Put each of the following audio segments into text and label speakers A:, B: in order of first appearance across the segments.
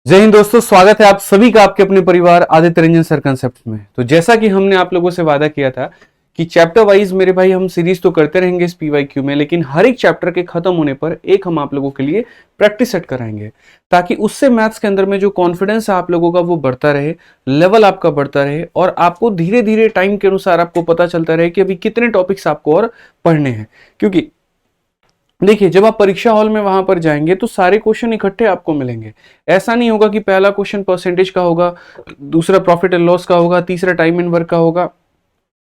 A: जय हिंद दोस्तों, स्वागत है आप सभी का आपके अपने परिवार आदित्य रंजन सर कंसेप्ट में। तो जैसा कि हमने आप लोगों से वादा किया था कि चैप्टर वाइज मेरे भाई हम सीरीज तो करते रहेंगे इस पीवाईक्यू में, लेकिन हर एक चैप्टर के खत्म होने पर एक हम आप लोगों के लिए प्रैक्टिस सेट कराएंगे, ताकि उससे मैथ्स के अंदर में जो कॉन्फिडेंस है आप लोगों का वो बढ़ता रहे, लेवल आपका बढ़ता रहे और आपको धीरे धीरे टाइम के अनुसार आपको पता चलता रहे कि अभी कितने टॉपिक्स आपको और पढ़ने हैं। क्योंकि देखिए, जब आप परीक्षा हॉल में वहां पर जाएंगे तो सारे क्वेश्चन इकट्ठे आपको मिलेंगे। ऐसा नहीं होगा कि पहला क्वेश्चन परसेंटेज का होगा, दूसरा प्रॉफिट एंड लॉस का होगा, तीसरा टाइम एंड वर्क का होगा,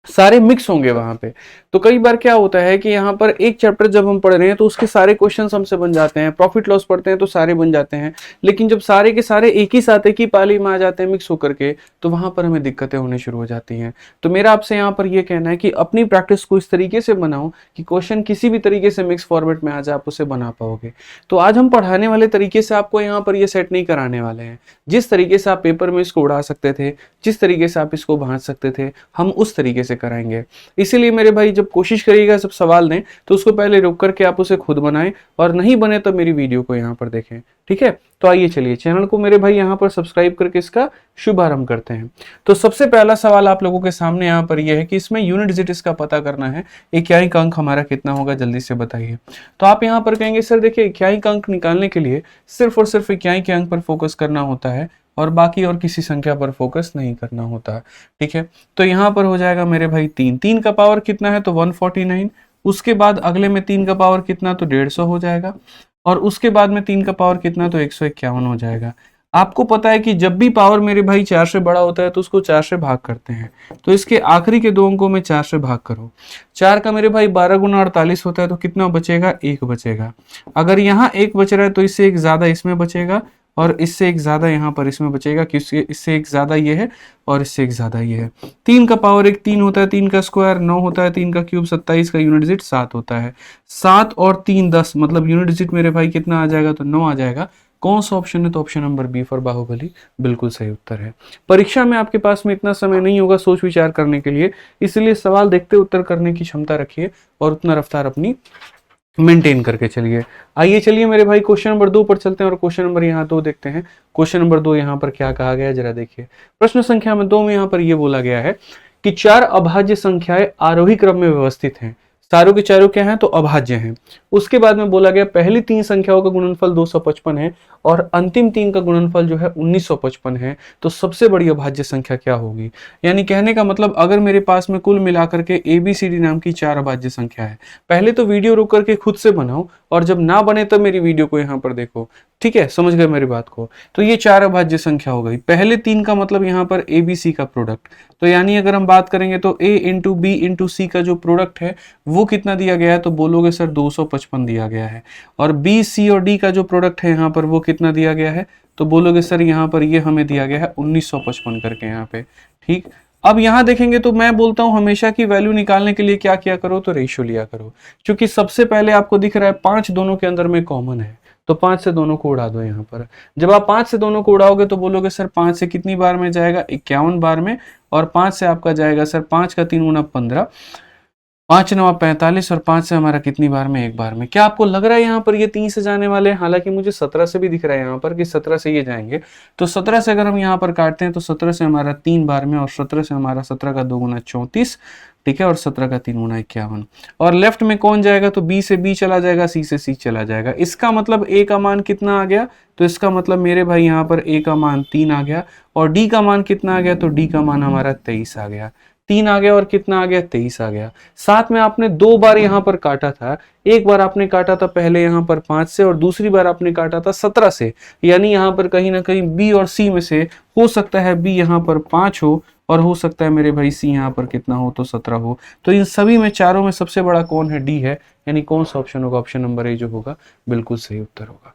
A: सारे मिक्स होंगे वहां पे। तो कई बार क्या होता है कि यहाँ पर एक चैप्टर जब हम पढ़ रहे हैं तो उसके सारे क्वेश्चंस हमसे बन जाते हैं, प्रॉफिट लॉस पढ़ते हैं तो सारे बन जाते हैं, लेकिन जब सारे के सारे एक ही साथ एक ही पाली में आ जाते हैं मिक्स होकर के, तो वहां पर हमें दिक्कतें होने शुरू हो जाती हैं। तो मेरा आपसे यहाँ पर यह कहना है कि अपनी प्रैक्टिस को इस तरीके से बनाओ कि क्वेश्चन किसी भी तरीके से मिक्स फॉर्मेट में आ जाए, आप उसे बना पाओगे। तो आज हम पढ़ाने वाले तरीके से आपको यहाँ पर ये सेट नहीं कराने वाले हैं। जिस तरीके से आप पेपर में इसको उड़ा सकते थे, जिस तरीके से आप इसको भांज सकते थे, हम उस तरीके से कराएंगे। इसीलिए मेरे भाई जब कोशिश करिएगा सब सवाल दें तो उसको पहले रुक करके आप उसे खुद बनाएं, और नहीं बने तो मेरी वीडियो को यहाँ पर देखें। ठीक है, तो आइए चलिए चैनल को मेरे भाई यहाँ पर सब्सक्राइब करके इसका शुभारंभ करते हैं। तो सबसे पहला सवाल आप लोगों के सामने यहाँ पर यह है कि इसमें यूनिट डिजिट का पता करना है। इक्याइक अंक हमारा कितना होगा, जल्दी से बताइए। तो आप यहाँ पर कहेंगे सर देखिए, इक्याइक अंक निकालने के लिए सिर्फ और सिर्फ इक्याइक के अंक पर फोकस करना होता है और बाकी और किसी संख्या पर फोकस नहीं करना होता। ठीक है, तो यहाँ पर हो जाएगा मेरे भाई तीन, तीन का पावर कितना है तो 149। उसके बाद अगले में तीन का पावर कितना तो 150 हो जाएगा, और उसके बाद में तीन का पावर कितना तो 151 हो जाएगा। आपको पता है कि जब भी पावर मेरे भाई 4 से बड़ा होता है तो उसको 4 से भाग करते हैं। तो इसके आखिरी के दो अंकों में 4 से भाग करो। 4 का मेरे भाई 12 गुना 48 होता है, तो कितना बचेगा, एक बचेगा। अगर यहाँ एक बच रहा है तो इससे एक ज्यादा इसमें बचेगा, और इससे एक ज्यादा यहाँ पर इसमें बचेगा, क्योंकि इससे एक ज्यादा ये है और इससे एक ज्यादा ये है। तीन का पावर एक तीन होता है, तीन का स्क्वायर 9 होता है, तीन का क्यूब 27 का यूनिट डिजिट 7 होता है। 7 और 3 10, मतलब यूनिट डिजिट मेरे भाई कितना आ जाएगा तो 9 आ जाएगा। कौन सा ऑप्शन है तो option number B for Baahubali बिल्कुल सही उत्तर है। परीक्षा में आपके पास में इतना समय नहीं होगा सोच विचार करने के लिए, इसलिए सवाल देखते उत्तर करने की क्षमता रखिए और उतना रफ्तार अपनी मेंटेन करके चलिए। आइए चलिए मेरे भाई क्वेश्चन नंबर 2 पर चलते हैं और क्वेश्चन नंबर यहाँ 2 देखते हैं। क्वेश्चन नंबर 2 यहाँ पर क्या कहा गया है जरा देखिए। प्रश्न संख्या में 2 में यहाँ पर यह बोला गया है कि 4 अभाज्य संख्याएं आरोही क्रम में व्यवस्थित हैं, चारों के चारों क्या हैं तो अभाज्य हैं। उसके बाद में बोला गया पहली 3 संख्याओं का गुणनफल 255 है और अंतिम 3 का गुणनफल जो है 1955 है, तो सबसे बड़ी अभाज्य संख्या क्या होगी। यानी कहने का मतलब अगर मेरे पास में कुल मिलाकर के ABCD नाम की 4 अभाज्य संख्या है, पहले तो वीडियो रुक करके खुद से बनाओ और जब ना बने तब मेरी वीडियो को यहाँ पर देखो। ठीक है, समझ गए मेरी बात को। तो ये 4 अभाज्य संख्या हो गई। पहले 3 का मतलब यहाँ पर ABC का प्रोडक्ट, तो यानी अगर हम बात करेंगे तो A into B into C का जो प्रोडक्ट है वो कितना दिया गया है तो बोलोगे सर 255 दिया गया है। और B C और D का जो प्रोडक्ट है यहाँ पर वो कितना दिया गया है तो बोलोगे सर यहाँ पर ये हमें दिया गया है 1955 करके यहाँ पे। ठीक, अब यहाँ देखेंगे तो मैं बोलता हूँ हमेशा की वैल्यू निकालने के लिए क्या किया करो तो रेशियो लिया करो। क्योंकि सबसे पहले आपको दिख रहा है 5 दोनों के अंदर में कॉमन है, तो 5 से दोनों को उड़ा दो यहाँ पर। जब आप 5 से दोनों को उड़ाओगे तो बोलोगे सर 5 से कितनी बार में जाएगा 51 बार में, और 5 से आपका जाएगा सर 5 का 3 गुना 15, 5 9 45, और 5 से हमारा कितनी बार में, एक बार में। क्या आपको लग रहा है यहाँ पर ये 3 से जाने वाले हैं, हालांकि मुझे 17 से भी दिख रहा है यहाँ पर कि 17 से ये जाएंगे। तो 17 से अगर हम यहाँ पर काटते हैं तो 17 से हमारा 3 बार में, और 17 से हमारा 17 का 2 गुना 34, ठीक है, और 17 का 3 गुना 51। और लेफ्ट में कौन जाएगा तो B से B चला जाएगा, C से C चला जाएगा। इसका मतलब A का मान कितना आ गया तो इसका मतलब मेरे भाई यहाँ पर A का मान 3 आ गया, और D का मान कितना आ गया तो D का मान हमारा 23 आ गया। 3 आ गया और कितना आ गया 23 आ गया। साथ में आपने 2 बार यहाँ पर काटा था, एक बार आपने काटा था पहले यहाँ पर 5 से और दूसरी बार आपने काटा था 17 से। यानी यहाँ पर कहीं ना कहीं B और C में से हो सकता है B यहाँ पर 5 हो और हो सकता है मेरे भाई C यहाँ पर कितना हो तो 17 हो। तो इन सभी में चारों में सबसे बड़ा कौन है, D है। यानी कौन सा ऑप्शन होगा, ऑप्शन नंबर A जो होगा बिल्कुल सही उत्तर होगा।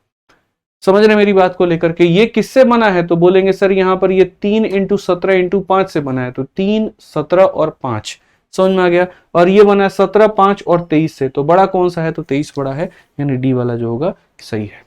A: समझ रहे मेरी बात को लेकर के। ये किससे बना है तो बोलेंगे सर यहाँ पर ये 3 इंटू 17 इंटू 5 से बना है, तो 3 17 और 5 समझ में आ गया। और ये बना है 17 5 और 23 से, तो बड़ा कौन सा है तो 23 बड़ा है, यानी डी वाला जो होगा सही है।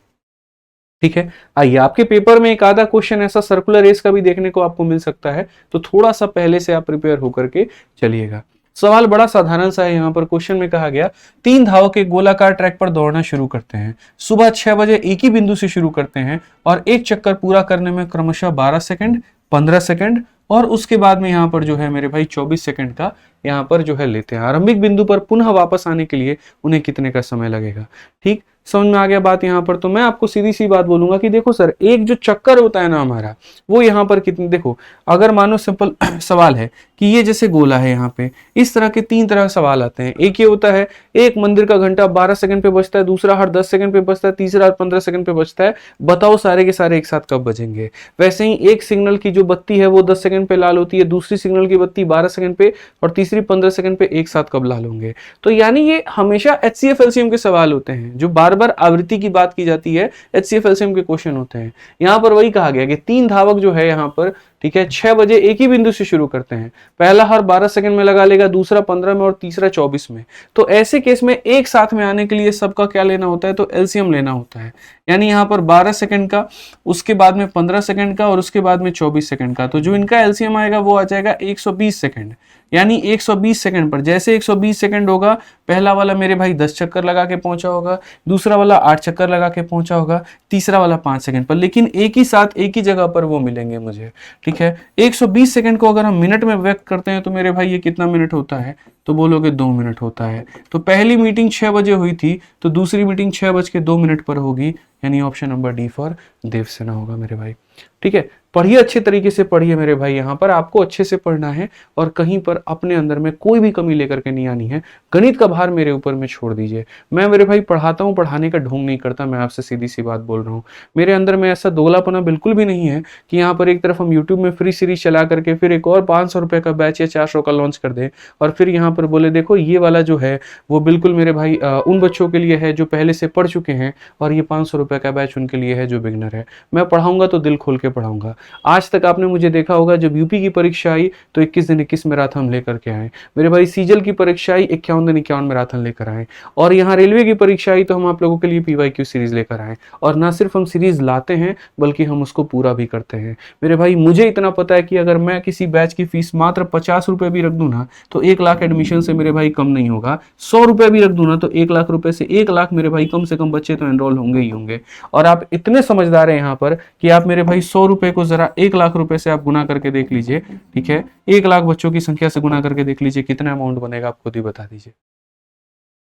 A: ठीक है, आइए आपके पेपर में एक आधा क्वेश्चन ऐसा सर्कुलर रेस का भी देखने को आपको मिल सकता है, तो थोड़ा सा पहले से आप प्रिपेयर होकर के चलिएगा। सवाल बड़ा साधारण सा है। यहाँ पर क्वेश्चन में कहा गया 3 धावक एक गोलाकार ट्रैक पर दौड़ना शुरू करते हैं। सुबह 6 बजे एक ही बिंदु से शुरू करते हैं और एक चक्कर पूरा करने में क्रमशः 12 सेकंड, 15 सेकंड और उसके बाद में यहाँ पर जो है मेरे भाई 24 सेकंड का यहाँ पर जो है लेते हैं। आरंभिक बिंदु पर पुनः वापस आने के लिए उन्हें कितने का समय लगेगा। ठीक, समझ में आ गया बात यहाँ पर। तो मैं आपको सीधी सी बात बोलूंगा कि देखो सर, एक जो चक्कर होता है ना हमारा, वो यहाँ पर कितने, देखो अगर मानो सिंपल सवाल है कि ये जैसे गोला है, यहाँ पे इस तरह के 3 तरह के सवाल आते हैं। एक ये होता है, एक मंदिर का घंटा 12 सेकंड पे बजता है, दूसरा हर 10 सेकंड पे बजता है, तीसरा हर 15 सेकंड पे बजता है, बताओ सारे के सारे एक साथ कब बजेंगे। वैसे ही एक सिग्नल की जो बत्ती है वो 10 सेकंड पे लाल होती है, दूसरी सिग्नल की बत्ती 12 सेकंड पे और तीसरी 15 सेकंड पे, एक साथ कब लाल होंगे। तो यानी ये हमेशा HCF LCM के सवाल होते हैं, जो बार बार आवृत्ति की बात की जाती है, HCF LCM के क्वेश्चन होते हैं। यहाँ पर वही कहा गया कि 3 धावक जो है यहाँ पर, ठीक है, 6 बजे एक ही बिंदु से शुरू करते हैं। पहला हर 12 सेकंड में लगा लेगा, दूसरा 15 में और तीसरा 24 में। तो ऐसे केस में एक साथ में आने के लिए सबका क्या लेना होता है, तो LCM लेना होता है। यानी यहाँ पर 12 सेकंड का, उसके बाद में 15 सेकंड का और उसके बाद में 24 सेकंड का। तो जो इनका LCM आएगा वो आ जाएगा 120 सेकंड। यानी 120 सेकंड पर जैसे 120 सेकंड होगा, पहला वाला मेरे भाई 10 चक्कर लगा के पहुंचा होगा, दूसरा वाला 8 चक्कर लगा के पहुंचा होगा, तीसरा वाला 5 सेकंड पर, लेकिन एक ही साथ एक ही जगह पर वो मिलेंगे मुझे। ठीक है, 120 सेकंड को अगर हम मिनट में व्यक्त करते हैं तो मेरे भाई ये कितना मिनट होता है, तो बोलोगे 2 मिनट होता है। तो पहली मीटिंग 6 बजे हुई थी, तो दूसरी मीटिंग 6:02 पर होगी, यानी option number D for Devsena होगा मेरे भाई। ठीक है, पढ़िए, अच्छे तरीके से पढ़िए मेरे भाई। यहाँ पर आपको अच्छे से पढ़ना है और कहीं पर अपने अंदर में कोई भी कमी लेकर के नहीं आनी है। गणित का भार मेरे ऊपर में छोड़ दीजिए। मैं मेरे भाई पढ़ाता हूँ, पढ़ाने का ढोंग नहीं करता। मैं आपसे सीधी सी बात बोल रहा हूँ, मेरे अंदर में ऐसा दोगलापना बिल्कुल भी नहीं है कि यहाँ पर एक तरफ हम यूट्यूब में फ्री सीरीज चला करके फिर एक और 500 रुपए का बैच या 400 का लॉन्च कर दें और फिर यहाँ पर बोले देखो ये वाला जो है वो बिल्कुल मेरे भाई उन बच्चों के लिए है जो पहले से पढ़ चुके हैं और ये 500 रुपए का बैच उनके लिए है जो बिगनर है। मैं पढ़ाऊंगा तो दिल खोल के पढ़ाऊंगा। आज तक आपने मुझे देखा होगा, जब यूपी की परीक्षा आई तो 21 दिन 21 मैराथन लेकर के आए मेरे भाई। सीजल की परीक्षा आई, 51 दिन 51 मैराथन लेकर आए। और यहाँ रेलवे की परीक्षा आई तो हम आप लोगों के लिए PYQ सीरीज लेकर आए। और ना सिर्फ हम सीरीज लाते हैं बल्कि हम उसको पूरा भी करते हैं मेरे भाई। मुझे इतना पता है कि अगर मैं किसी बैच की फीस मात्र 50 रुपए भी रख दूं ना तो 1 लाख एडमिशन से मेरे भाई कम नहीं होगा। 100 रुपए भी रख दूं ना तो 1 लाख रुपए से 1 लाख मेरे भाई कम से कम बच्चे तो एनरोल होंगे ही होंगे। और आप इतने समझदार हैं यहाँ पर कि आप मेरे भाई 100 रुपए को जरा 1 लाख रुपए से आप गुना करके देख लीजिए। ठीक है, 1 लाख बच्चों की संख्या से गुना करके देख लीजिए कितना अमाउंट बनेगा, आप खुद ही बता दीजिए।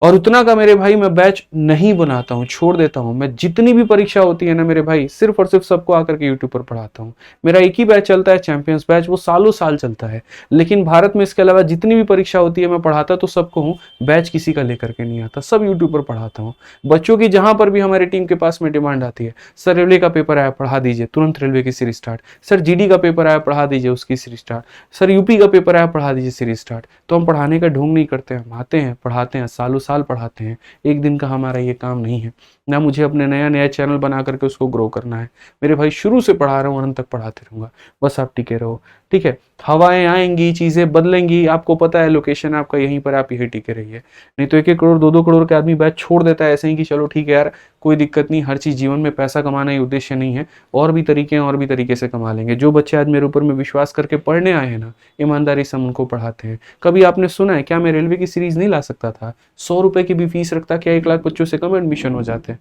A: और उतना का मेरे भाई मैं बैच नहीं बनाता हूँ, छोड़ देता हूँ। मैं जितनी भी परीक्षा होती है ना मेरे भाई, सिर्फ और सिर्फ सबको आकर के यूट्यूब पर पढ़ाता हूँ। मेरा एक ही बैच चलता है, चैंपियंस बैच, वो सालों साल चलता है। लेकिन भारत में इसके अलावा जितनी भी परीक्षा होती है मैं पढ़ाता तो सबको हूँ, बैच किसी का लेकर के नहीं आता, सब यूट्यूब पर पढ़ाता हूँ। बच्चों की जहां पर भी हमारी टीम के पास में डिमांड आती है, सर रेलवे का पेपर आया पढ़ा दीजिए, तुरंत रेलवे की सीरीज स्टार्ट। सर GD का पेपर आया पढ़ा दीजिए, उसकी सीरीज स्टार्ट। सर यूपी का पेपर आया पढ़ा दीजिए, सीरीज स्टार्ट। तो हम पढ़ाने का ढोंग नहीं करते हैं, हम आते हैं, पढ़ाते हैं, सालों साल पढ़ाते हैं। एक दिन का हमारा ये काम नहीं है ना। मुझे अपने नया चैनल बना करके उसको ग्रो करना है मेरे भाई। शुरू से पढ़ा रहा हूँ, अंत तक पढ़ाते रहूंगा, बस आप टिके रहो। ठीक है, हवाएं आएंगी, चीजें बदलेंगी, आपको पता है लोकेशन आपका यहीं पर, आप यही टिके रहिए। नहीं तो 1-1 करोड़ 2-2 करोड़ के आदमी बैच छोड़ देता है ऐसे ही कि चलो ठीक है यार कोई दिक्कत नहीं, हर चीज जीवन में पैसा कमाना ही उद्देश्य नहीं है, और भी तरीके हैं, और भी तरीके से कमा लेंगे। जो बच्चे आज मेरे ऊपर में विश्वास करके पढ़ने आए हैं ना, ईमानदारी से हम उनको पढ़ाते हैं। कभी आपने सुना है क्या मैं रेलवे की सीरीज नहीं ला सकता था? 100 रुपए की भी फीस रखता, क्या 1 लाख बच्चों से कम एडमिशन हो जाते हैं?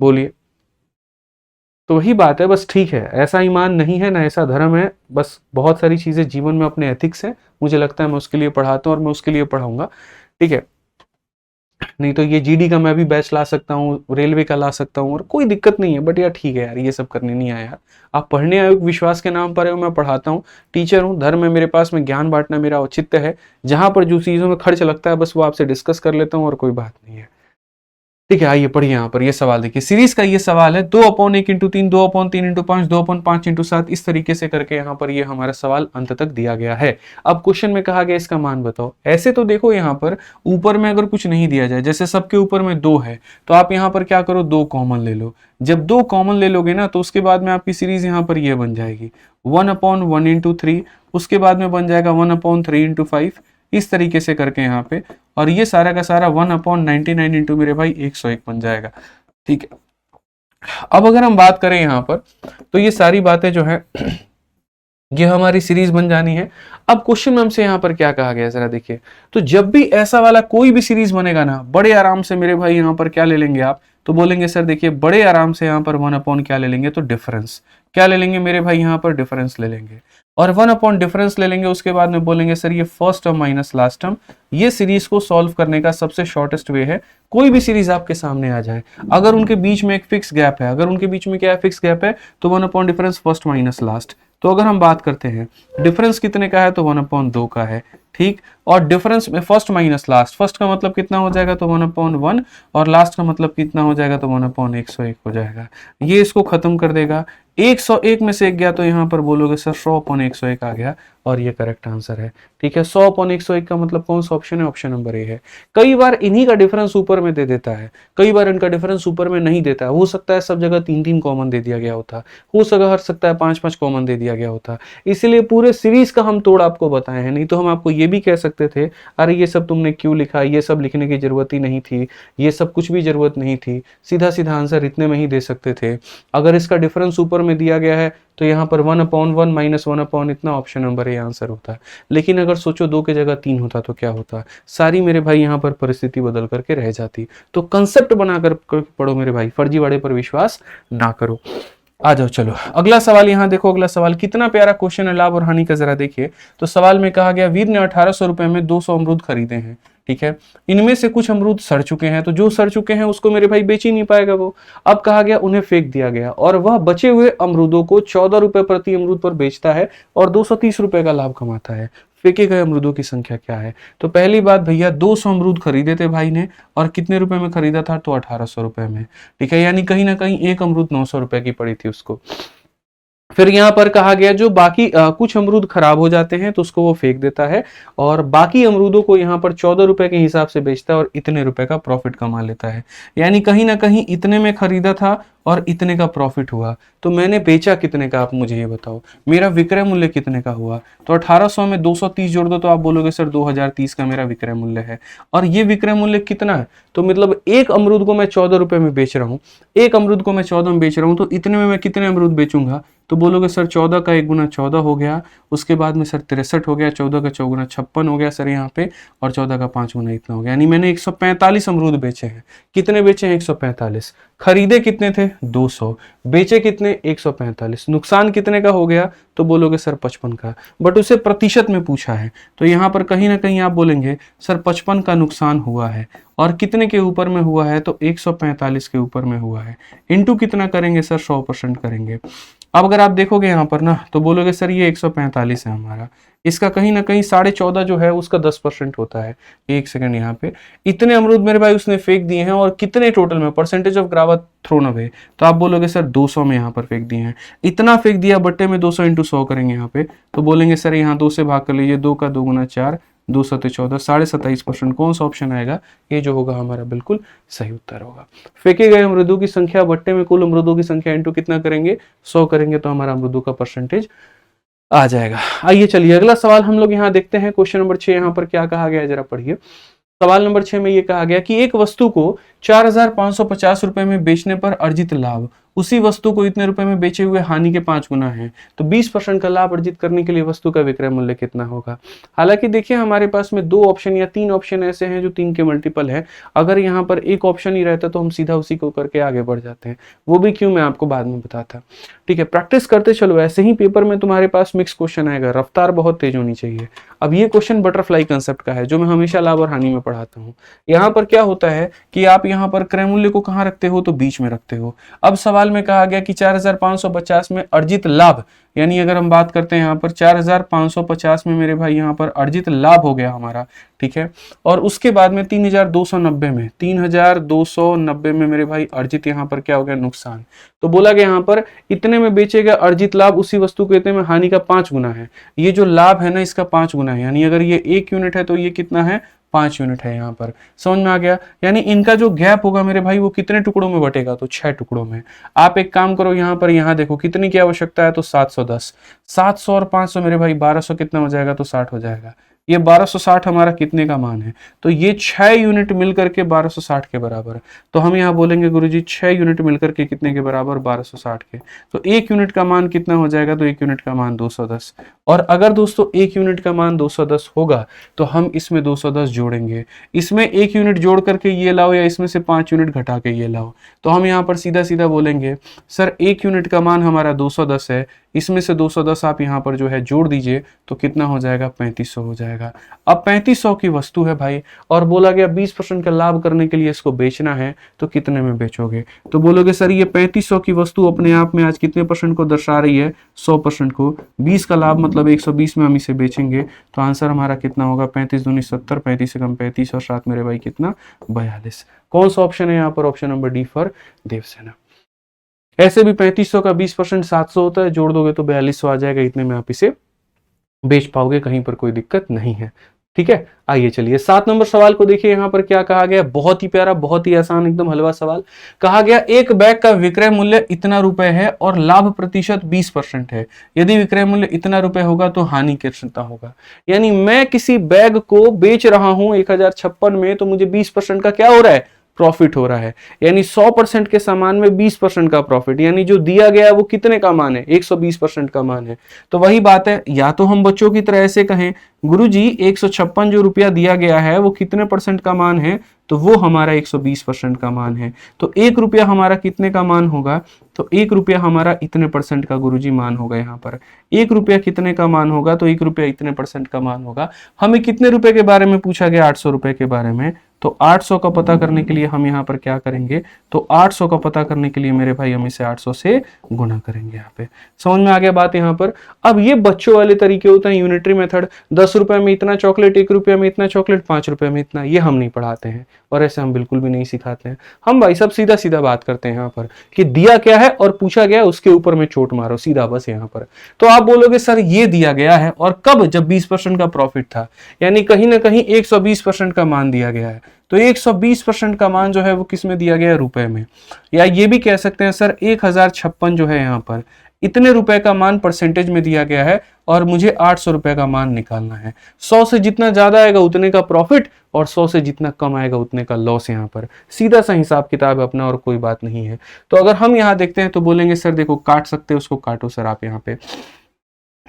A: बोलिए। तो वही बात है, बस ठीक है, ऐसा ईमान नहीं है ना ऐसा धर्म है। बस बहुत सारी चीजें जीवन में अपने एथिक्स हैं, मुझे लगता है मैं उसके लिए पढ़ाता हूँ और मैं उसके लिए पढ़ाऊंगा। ठीक है, नहीं तो ये GD का मैं भी बैच ला सकता हूँ, रेलवे का ला सकता हूँ, और कोई दिक्कत नहीं है। बट यार ठीक है यार, ये सब करने नहीं आया यार। आप पढ़ने आए हो, विश्वास के नाम पर आए हो, मैं पढ़ाता हूँ, टीचर हूँ, धर्म है मेरे पास में, ज्ञान बांटना मेरा औचित्य है। जहां पर जो चीजों में खर्च लगता है बस वो आपसे डिस्कस कर लेता हूँ, और कोई बात नहीं है। ठीक है, आइए पढ़िए। यहाँ पर ये सवाल देखिए, सीरीज का ये सवाल है 2/1 × 3, 2/3 × 5, 2/5 × 7, इस तरीके से करके यहाँ पर ये हमारा सवाल अंत तक दिया गया है। अब क्वेश्चन में कहा गया इसका मान बताओ। ऐसे तो देखो यहाँ पर ऊपर में अगर कुछ नहीं दिया जाए, जैसे सबके ऊपर में 2 है तो आप यहाँ पर क्या करो, 2 कॉमन ले लो। जब 2 कॉमन ले लोगे ना तो उसके बाद में आपकी सीरीज यहाँ पर ये बन जाएगी 1/1 × 3, उसके बाद में बन जाएगा 1/3 × 5, इस तरीके से करके यहाँ पे, और ये सारा का सारा 1/99 इंटू मेरे भाई 101 बन जाएगा। ठीक है, अब अगर हम बात करें यहाँ पर तो ये सारी बातें जो है ये हमारी सीरीज बन जानी है। अब क्वेश्चन में हमसे यहाँ पर क्या कहा गया जरा देखिए। तो जब भी ऐसा वाला कोई भी सीरीज बनेगा ना, बड़े आराम से मेरे भाई यहाँ पर क्या ले लेंगे आप, तो बोलेंगे सर देखिए बड़े आराम से यहाँ पर 1 अपॉन क्या ले लेंगे, तो डिफरेंस क्या ले लेंगे मेरे भाई, यहाँ पर डिफरेंस ले लेंगे और 1 अपॉन डिफरेंस ले लेंगे। उसके बाद में बोलेंगे सर ये first term minus last term. ये सीरीज को सॉल्व करने का सबसे शॉर्टेस्ट वे है, कोई भी सीरीज आपके सामने आ जाए, अगर उनके बीच में एक फिक्स गैप है, अगर उनके बीच में क्या है, फिक्स गैप है, तो 1 upon difference first minus last. तो अगर हम बात करते हैं डिफरेंस कितने का है, तो 1/2 का है, ठीक। और डिफरेंस में फर्स्ट माइनस लास्ट, फर्स्ट का मतलब कितना हो जाएगा, तो 1/1 और लास्ट का मतलब कितना हो जाएगा, तो 1/101 हो जाएगा। ये इसको खत्म कर देगा। 101 में से एक गया तो यहाँ पर बोलोगे सर 100/101 आ गया और ये करेक्ट आंसर है, ठीक है। 100/101 का मतलब कौन सा ऑप्शन है, ऑप्शन नंबर ए है। कई बार इन्हीं का डिफरेंस ऊपर में दे देता है, कई बार इनका डिफरेंस ऊपर में नहीं देता है। हो सकता है सब जगह 3-3 कॉमन दे दिया गया होता, हो सकता है 5-5 कॉमन दे दिया गया होता। इसलिए पूरे सीरीज का हम तोड़ आपको बताए हैं, नहीं तो हम आपको ये भी कह सकते थे अरे ये सब तुमने क्यों लिखा, ये सब लिखने की जरूरत ही नहीं थी, ये सब कुछ भी जरूरत नहीं थी, सीधा सीधा आंसर इतने में ही दे सकते थे। अगर इसका डिफरेंस ऊपर में दिया गया है तो यहाँ पर 1/1 माइनस 1 इतना ऑप्शन नंबर ए आंसर होता है। लेकिन अगर सोचो 2 की जगह 3 होता तो क्या होता, सारी मेरे भाई यहाँ पर परिस्थिति बदल करके रह जाती। तो कंसेप्ट बनाकर पढ़ो मेरे भाई, फर्जीवाड़े पर विश्वास ना करो। आ जाओ चलो अगला सवाल यहाँ देखो। अगला सवाल कितना प्यारा क्वेश्चन है लाभ और हानि का, जरा देखिए। तो सवाल में कहा गया वीर ने 1800 रुपए में 200 अमरूद खरीदे हैं, ठीक है। इनमें से कुछ अमरूद सड़ चुके हैं, तो जो सड़ चुके हैं उसको मेरे भाई बेच ही नहीं पाएगा वो। अब कहा गया उन्हें फेंक दिया गया और वह बचे हुए अमरूदों को 14 रुपए प्रति अमरूद पर बेचता है और 230 रुपए का लाभ कमाता है। फेंके गए अमरूदों की संख्या क्या है। तो पहली बात भैया 200 अमरूद खरीदे थे भाई ने और कितने रुपए में खरीदा था, तो 1800 रुपए में, ठीक है। यानी कहीं ना कहीं एक अमरूद 900 रुपए की पड़ी थी उसको। फिर यहाँ पर कहा गया जो बाकी कुछ अमरूद खराब हो जाते हैं तो उसको वो फेंक देता है और बाकी अमरूदों को यहाँ पर 14 रुपए के हिसाब से बेचता है और इतने रुपए का प्रॉफिट कमा लेता है। यानी कहीं ना कहीं इतने में खरीदा था और इतने का प्रॉफिट हुआ, तो मैंने बेचा कितने का, आप मुझे ये बताओ, मेरा विक्रय मूल्य कितने का हुआ। तो 1800 में 230 जोड़ दो तो आप बोलोगे सर 2030 का मेरा विक्रय मूल्य है। और ये विक्रय मूल्य कितना है, तो मतलब एक अमरूद को मैं 14 रुपए में बेच रहा हूँ, एक अमरूद को मैं 14 में बेच रहा हूँ, तो इतने में मैं कितने अमरूद बेचूंगा, तो बोलोगे सर 14 का 1 गुना 14 हो गया, उसके बाद में सर 63 हो गया, 14 का 4 गुना 56 हो गया सर यहाँ पे, और 14 का 5 गुना इतना हो गया। यानी मैंने 145 अमरूद बेचे हैं। कितने बेचे हैं, 145। खरीदे कितने थे, 200, बेचे कितने, 145। नुकसान कितने का हो गया, तो बोलोगे सर 55 का। बट उसे प्रतिशत में पूछा है तो यहाँ पर कहीं ना कहीं आप बोलेंगे सर 55 का नुकसान हुआ है और कितने के ऊपर में हुआ है, तो 145 के ऊपर में हुआ है। इंटू कितना करेंगे सर, 100% करेंगे। अब अगर आप देखोगे यहाँ पर ना तो बोलोगे सर ये 145 है हमारा, इसका कहीं ना कहीं 14.5 जो है उसका 10% होता है। एक सेकंड, यहाँ पे इतने अमरूद मेरे भाई उसने फेंक दिए हैं और कितने टोटल में, परसेंटेज ऑफ ग्रावा थ्रोन अवे, तो आप बोलोगे सर 200 में यहाँ पर फेंक दिए हैं। इतना फेंक दिया बट्टे में 200 इंटू 100 करेंगे यहाँ पे, तो बोलेंगे सर यहाँ 2 से भाग कर लीजिए, 2 का 2 गुना 4, 2 सत्ते 14, 27.5%। कौन सा ऑप्शन आएगा, ये जो होगा हमारा बिल्कुल सही उत्तर होगा। फेंके गए अमरूदों की संख्या बट्टे में कुल अमरूदों की संख्या इंटू कितना करेंगे, 100 करेंगे, तो हमारा अमरूदों का परसेंटेज आ जाएगा। आइए चलिए अगला सवाल हम लोग यहाँ देखते हैं। क्वेश्चन नंबर 6 यहाँ पर क्या कहा गया है, जरा पढ़िए। सवाल नंबर 6 में ये कहा गया कि एक वस्तु को 4550 रुपए में बेचने पर अर्जित लाभ उसी वस्तु को इतने रुपए में बेचे हुए हानि के 5 गुना है, तो 20% का लाभ अर्जित करने के लिए वस्तु का विक्रय मूल्य कितना होगा। हालांकि देखिए हमारे पास में 2 ऑप्शन या 3 ऑप्शन ऐसे हैं जो 3 के मल्टीपल है। अगर यहाँ पर एक ऑप्शन ही रहता तो हम सीधा उसी को करके आगे बढ़ जाते हैं, वो भी क्यों मैं आपको बाद में बताता। ठीक है, प्रैक्टिस करते चलो, ऐसे ही पेपर में तुम्हारे पास मिक्स क्वेश्चन आएगा, रफ्तार बहुत तेज होनी चाहिए। अब ये क्वेश्चन बटरफ्लाई कंसेप्ट का है जो मैं हमेशा लाभ और हानि में पढ़ाता हूँ। यहाँ पर क्या होता है कि आप यहाँ पर क्रय मूल्य को कहाँ रखते हो, तो बीच में रखते हो। अब सवाल में कहा गया कि 4550 में अर्जित लाभ, यानी अगर हम बात करते हैं यहाँ पर 4550 में मेरे भाई यहाँ पर अर्जित लाभ हो गया हमारा, ठीक है। और उसके बाद में 3290 में मेरे भाई अर्जित यहाँ पर क्या हो गया, नुकसान। तो बोला गया यहाँ पर इतने में बेचे गए अर्जित लाभ उसी वस्तु के इतने में हानि का 5 गुना है। ये जो लाभ है ना इसका 5 गुना है, यानी अगर ये 1 यूनिट है तो ये कितना है, 5 यूनिट है। यहाँ पर समझ में आ गया। यानी इनका जो गैप होगा मेरे भाई वो कितने टुकड़ों में बटेगा, तो 6 टुकड़ों में। आप एक काम करो, यहाँ पर यहाँ देखो कितनी की आवश्यकता है, तो 710। 700 और 500 मेरे भाई 1200 कितना हो जाएगा, तो 60 हो जाएगा। ये 1260 हमारा कितने का मान है, तो ये 6 यूनिट मिलकर के 1260 के बराबर है। तो हम यहाँ बोलेंगे गुरुजी 6 यूनिट मिलकर के कितने के बराबर, 1260 के। तो 1 यूनिट का मान कितना हो जाएगा, तो 1 यूनिट का मान 210। और अगर दोस्तों 1 यूनिट का मान 210 होगा तो हम इसमें 210 जोड़ेंगे, इसमें 1 यूनिट जोड़ करके ये लाओ या इसमें से 5 यूनिट घटा के ये लाओ। तो हम यहाँ पर सीधा सीधा बोलेंगे सर 1 यूनिट का मान हमारा 210 है, इसमें से 210 आप यहाँ पर जो है जोड़ दीजिए तो कितना हो जाएगा, 3500 हो जाएगा। अब 3500 की वस्तु है भाई और बोला गया 20% का लाभ करने के लिए इसको बेचना है, तो कितने में बेचोगे, तो बोलोगे सर ये 3500 की वस्तु अपने आप में आज कितने परसेंट को दर्शा रही है, 100% को। 20 का लाभ मतलब 120 में हम इसे बेचेंगे, तो आंसर हमारा कितना होगा, 35 दूनी 70, 35 से कम 35 और 7 मेरे भाई कितना, 42। कौन सा ऑप्शन है यहाँ पर, option number D for Devsena. ऐसे भी 3500 का 20% 700 होता है, जोड़ दोगे तो 4200 आ जाएगा, इतने में आप इसे बेच पाओगे, कहीं पर कोई दिक्कत नहीं है। ठीक है, आइए चलिए 7 नंबर सवाल को देखिए। यहाँ पर क्या कहा गया, बहुत ही प्यारा, बहुत ही आसान, एकदम हलवा सवाल। कहा गया एक बैग का विक्रय मूल्य इतना रुपए है और लाभ प्रतिशत 20% है, यदि विक्रय मूल्य इतना रुपए होगा तो हानि कितना होगा। यानी मैं किसी बैग को बेच रहा हूं 1056 में, तो मुझे 20% का क्या हो रहा है, प्रॉफिट हो रहा है। यानी 100% के सामान में 20% का प्रॉफिट, यानी जो दिया गया है वो कितने का मान है, 120% का मान है। तो वही बात है, या तो हम बच्चों की तरह ऐसे कहें गुरुजी 156 जो रुपया दिया गया है वो कितने परसेंट का मान है, तो वो हमारा 120% का मान है। तो 1 रुपया हमारा कितने का मान होगा, तो 1 रुपया हमारा इतने परसेंट का गुरुजी मान होगा। यहाँ पर 1 रुपया कितने का मान होगा, तो 1 रुपया इतने परसेंट का मान होगा। हमें कितने रुपए के बारे में पूछा गया, 800 रुपए के बारे में। तो 800 का पता करने के लिए हम यहाँ पर क्या करेंगे, तो 800 का पता करने के लिए मेरे भाई हम इसे 800 से गुना करेंगे। यहाँ पे समझ में आ गया बात। यहाँ पर अब ये बच्चों वाले तरीके होते हैं, यूनिटरी मेथड, 10 रुपए में इतना चॉकलेट, 1 रुपया में इतना चॉकलेट, 5 रुपए में इतना, ये हम नहीं पढ़ाते हैं और ऐसे हम बिल्कुल भी नहीं सिखाते हैं। हम भाई सब सीधा सीधा बात करते हैं यहाँ पर कि दिया क्या है और पूछा गया उसके ऊपर में चोट मारो सीधा, बस यहाँ पर। तो आप बोलोगे सर ये दिया गया है और कब, जब 20% का प्रॉफिट था, यानी कहीं ना कहीं 120% का मान दिया गया है। तो 120% का मान जो है वो किस में दिया गया है, रुपए में। या ये भी कह सकते हैं सर 1056 जो है यहाँ पर इतने रुपए का मान परसेंटेज में दिया गया है और मुझे 800 रुपए का मान निकालना है। 100 से जितना ज्यादा आएगा उतने का प्रॉफिट और 100 से जितना कम आएगा उतने का लॉस। यहाँ पर सीधा सा हिसाब किताब है अपना और कोई बात नहीं है। तो अगर हम यहाँ देखते हैं तो बोलेंगे सर देखो काट सकते हैं, उसको काटो सर आप। यहाँ पे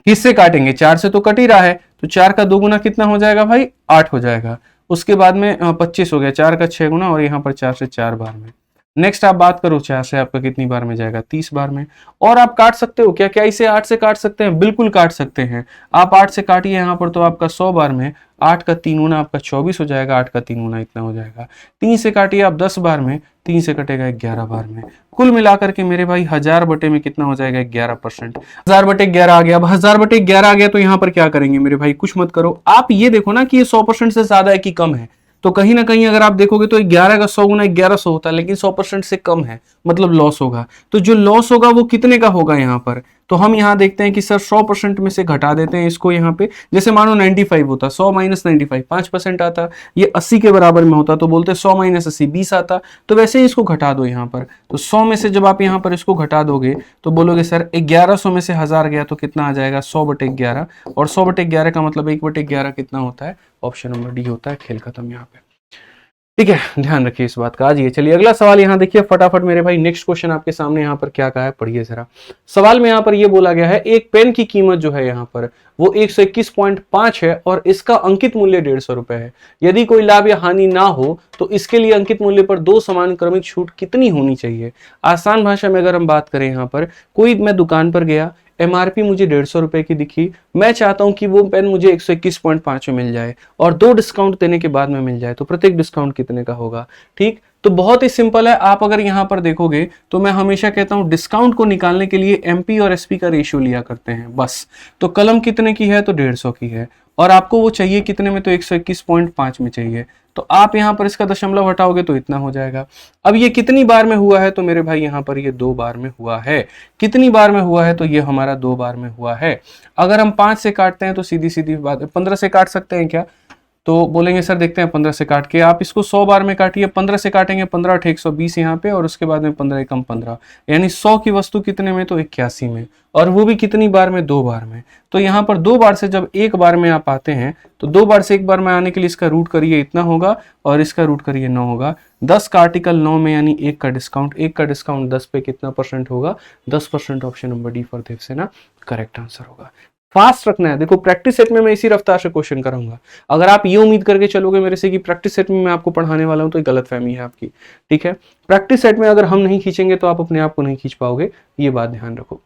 A: किससे काटेंगे, 4 से तो कट ही रहा है, तो 4 का 2 गुना कितना हो जाएगा भाई, 8 हो जाएगा। उसके बाद में 25 हो गया, 4 का 6 गुना और यहाँ पर 4 से 4 बार में। नेक्स्ट आप बात करो 4 से आपका कितनी बार में जाएगा, 30 बार में। और आप काट सकते हो क्या, क्या इसे 8 से काट सकते हैं, बिल्कुल काट सकते हैं। आप 8 से काटिए यहाँ पर तो आपका 100 बार में 8 का 3 गुना आपका 24 हो जाएगा, 8 का 3 गुना इतना हो जाएगा। 3 से काटिए आप 10 बार में, 3 से कटेगा 11 बार में। कुल मिलाकर के मेरे भाई 1000 बटे में कितना हो जाएगा, 11%। 1000 बटे 11 आ गया। अब 1000 बटे 11 आ गया तो यहाँ पर क्या करेंगे मेरे भाई, कुछ मत करो। आप ये देखो ना कि ये 100% से ज्यादा है कि कम है। तो कहीं ना कहीं अगर आप देखोगे तो 11 का 100 गुना 1100 होता है, लेकिन 100% से कम है, मतलब लॉस होगा। तो जो लॉस होगा वो कितने का होगा यहाँ पर, तो हम यहाँ देखते हैं कि सर 100% में से घटा देते हैं इसको। यहाँ पे जैसे मानो 95 होता, 100 माइनस 95 5% आता, ये 80 के बराबर में होता तो बोलते 100 माइनस 80 20 आता। तो वैसे ही इसको घटा दो यहाँ पर। तो 100 में से जब आप यहाँ पर इसको घटा दोगे तो बोलोगे सर 1100 में से 1000 गया तो कितना आ जाएगा, 100 बटे 11। और 100 बटे 11 का मतलब 1 बटे 11 कितना होता है, ऑप्शन नंबर डी होता है। खेल खत्म यहाँ पे, ठीक है, ध्यान रखिए इस बात का। आज ये चलिए अगला सवाल यहाँ देखिए फटाफट मेरे भाई। नेक्स्ट क्वेश्चन आपके सामने यहाँ पर क्या कहा है, पढ़िए जरा। सवाल में यहाँ पर ये बोला गया है एक पेन की कीमत जो है यहाँ पर वो 121.5 है और इसका अंकित मूल्य 150 रुपए है। यदि कोई लाभ या हानि ना हो तो इसके लिए अंकित मूल्य पर 2 समान क्रमिक छूट कितनी होनी चाहिए। आसान भाषा में अगर हम बात करें यहाँ पर, कोई मैं दुकान पर गया, एमआरपी मुझे 150 रुपए की दिखी, मैं चाहता हूं कि वो पेन मुझे 121.5 में मिल जाए और 2 डिस्काउंट देने के बाद में मिल जाए, तो प्रत्येक डिस्काउंट कितने का होगा। ठीक, तो बहुत ही सिंपल है। आप अगर यहां पर देखोगे तो मैं हमेशा कहता हूं डिस्काउंट को निकालने के लिए एमपी और एसपी का रेशियो लिया करते हैं बस। तो कलम कितने की है, तो 150 की है और आपको वो चाहिए कितने में, तो 121.5 में चाहिए। तो आप यहां पर इसका दशमलव हटाओगे तो इतना हो जाएगा। अब ये कितनी बार में हुआ है, तो मेरे भाई यहां पर ये 2 बार में हुआ है। कितनी बार में हुआ है, तो ये हमारा 2 बार में हुआ है। अगर हम 5 से काटते हैं तो सीधी सीधी बात है, 15 से काट सकते हैं क्या, तो बोलेंगे सर देखते हैं 15 से काट के, आप इसको 100 बार में काटिए, 15 से काटेंगे 15 8 120 यहाँ पे, और उसके बाद में 15 एकम 15, यानी 100 की वस्तु कितने में, तो 81 में, और वो भी कितनी बार में, 2 बार में। तो यहाँ पर 2 बार से जब 1 बार में आप आते हैं तो 2 बार से 1 बार में आने के लिए इसका रूट करिए इतना होगा, और इसका रूट करिए 9 होगा। 10 का आर्टिकल 9 में, यानी 1 का डिस्काउंट, 1 का डिस्काउंट 10 पे कितना परसेंट होगा, 10%। Option number D for Devsena correct answer होगा। फास्ट रखना है, देखो प्रैक्टिस सेट में मैं इसी रफ्तार से क्वेश्चन कराऊंगा। अगर आप ये उम्मीद करके चलोगे मेरे से कि प्रैक्टिस सेट में मैं आपको पढ़ाने वाला हूं, तो गलत फहमी है आपकी, ठीक है। प्रैक्टिस सेट में अगर हम नहीं खींचेंगे तो आप अपने आप को नहीं खींच पाओगे, ये बात ध्यान रखो।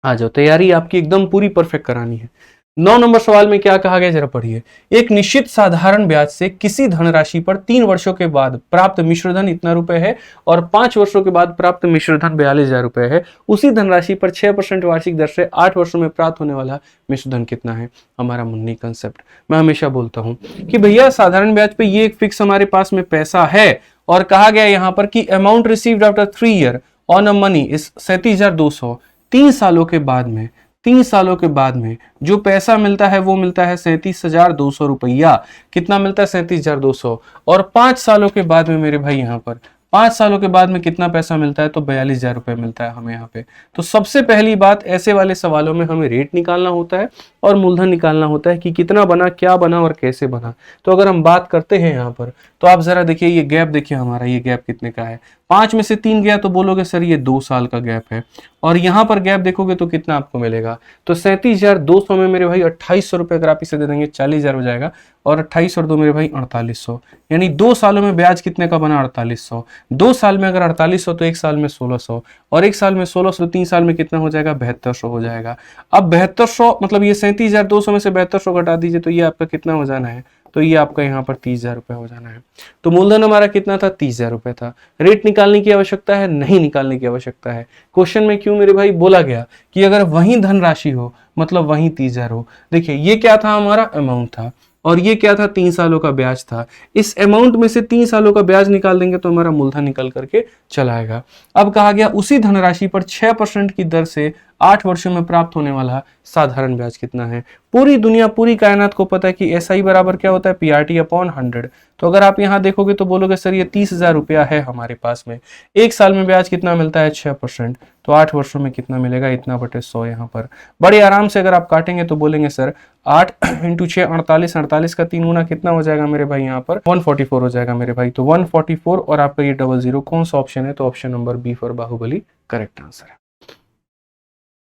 A: आ जाओ, तैयारी आपकी एकदम पूरी परफेक्ट करानी है। 9 नंबर सवाल में क्या कहा गया, जरा पढ़िए। एक निश्चित साधारण ब्याज से किसी धनराशि पर 3 वर्षों के बाद प्राप्त मिश्रधन इतना रुपए है, और 5 वर्षों के बाद प्राप्त मिश्रधन 42,000 रुपए है। उसी धनराशि पर 6% वार्षिक दर से 8 वर्षों में प्राप्त होने वाला मिश्रधन कितना है। हमारा मुन्नी कंसेप्ट, मैं हमेशा बोलता हूं कि भैया साधारण ब्याज पे ये एक फिक्स हमारे पास में पैसा है, और कहा गया यहां पर कि amount received after 3 year on a money is 37,200। 3 सालों के बाद में, 3 सालों के बाद में जो पैसा मिलता है वो मिलता है 37,200 रुपया। कितना मिलता है, 37,200। और 5 सालों के बाद में मेरे भाई यहाँ पर 5 सालों के बाद में कितना पैसा मिलता है, तो 42,000 रुपये मिलता है हमें यहाँ पे। तो सबसे पहली बात, ऐसे वाले सवालों में हमें रेट निकालना होता है और मूलधन निकालना होता है कि कितना बना, क्या बना और कैसे बना। तो अगर हम बात करते हैं यहाँ पर, तो आप जरा देखिए ये गैप देखिए हमारा, ये गैप कितने का है, 5 में से 3 गया तो बोलोगे सर ये 2 साल का गैप है। और यहाँ पर गैप देखोगे तो कितना आपको मिलेगा, तो 37,200 में मेरे भाई 2,800 रुपये अगर आप इसे दे देंगे 40,000 हो जाएगा, और 28 और 2 मेरे भाई 4,800, यानी 2 सालों में ब्याज कितने का बना, 4,800। 2 साल में अगर 4,800 तो 1 साल में 1,600, और 1 साल में 1,600, 3 साल में कितना हो जाएगा, 7,200 हो जाएगा। अब 7,200 मतलब ये 37,200 में से 7,200 घटा दीजिए, तो ये आपका कितना हो जाना है, तो ये आपका यहाँ पर 30,000 रुपये हो जाना है। तो मूलधन हमारा कितना था, 30,000 रुपये था। रेट निकालने की आवश्यकता है, नहीं निकालने की आवश्यकता है। क्वेश्चन में क्यों मेरे भाई बोला गया कि अगर वही धनराशि हो, मतलब वही 30,000 हो। देखिए ये क्या था, हमारा अमाउंट था, और ये क्या था, 3 सालों का ब्याज था। इस अमाउंट में से 3 सालों का ब्याज निकाल देंगे तो हमारा मूलधन निकल करके चला आएगा। अब कहा गया उसी धनराशि पर 6% की दर से 8 वर्षों में प्राप्त होने वाला साधारण ब्याज कितना है। पूरी दुनिया, पूरी कायनात को पता है कि एसआई बराबर क्या होता है, पीआरटी अपॉन 100। तो अगर आप यहाँ देखोगे तो बोलोगे सर ये 30,000 रुपया है हमारे पास में, 1 साल में ब्याज कितना मिलता है, 6%, तो 8 वर्षों में कितना मिलेगा, इतना बटे 100। यहाँ पर बड़े आराम से अगर आप काटेंगे तो बोलेंगे सर 8 × 6 48, 48 का 3 गुना कितना हो जाएगा मेरे भाई, यहाँ पर 144 हो जाएगा मेरे भाई। तो 144 और आपका ये 00 कौन सा ऑप्शन है, तो option number B for Baahubali correct answer है।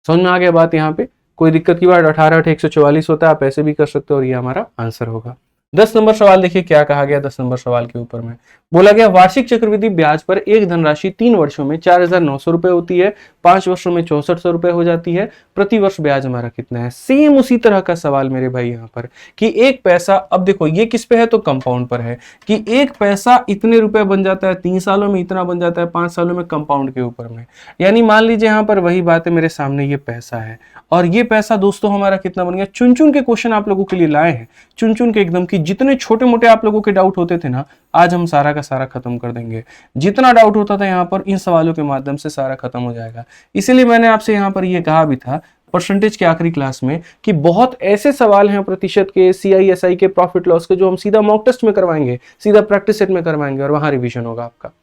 A: समझ में आ गया बात, यहाँ पे कोई दिक्कत की बात। 18 × 144 होता है, आप ऐसे भी कर सकते हो, और ये हमारा आंसर होगा। 10 नंबर सवाल देखिए क्या कहा गया। 10 नंबर सवाल के ऊपर में बोला गया वार्षिक चक्रवृद्धि ब्याज पर एक धनराशि 3 वर्षों में 4,900 रुपए होती है, 5 वर्षों में 6,400 रुपए हो जाती है। प्रति वर्ष ब्याज हमारा कितना है। सेम उसी तरह का सवाल मेरे भाई यहाँ पर कि एक पैसा, अब देखो ये किस पे है, तो कंपाउंड पर है कि एक पैसा इतने रुपए बन जाता है, 3 सालों में इतना बन जाता है, 5 सालों में, कंपाउंड के ऊपर में। यानी मान लीजिए यहाँ पर वही बात है, मेरे सामने ये पैसा है, और ये पैसा दोस्तों हमारा कितना बन गया। चुन चुन के क्वेश्चन आप लोगों के लिए लाए हैं, चुन चुन के एकदम, कि जितने छोटे मोटे आप लोगों के डाउट होते थे ना, आज हम सारा का सारा खत्म कर देंगे। जितना डाउट होता था यहाँ पर, इन सवालों के माध्यम से सारा खत्म हो जाएगा। इसीलिए मैंने आपसे यहाँ पर ये कहा भी था परसेंटेज के आखिरी क्लास में कि बहुत ऐसे सवाल हैं प्रतिशत के, CISI के, प्रॉफिट लॉस के, जो हम सीधा मॉक टेस्ट में करवाएंगे, सीधा प्रैक्टिस सेट में करवाएंगे, और वहां रिवीजन होगा आपका।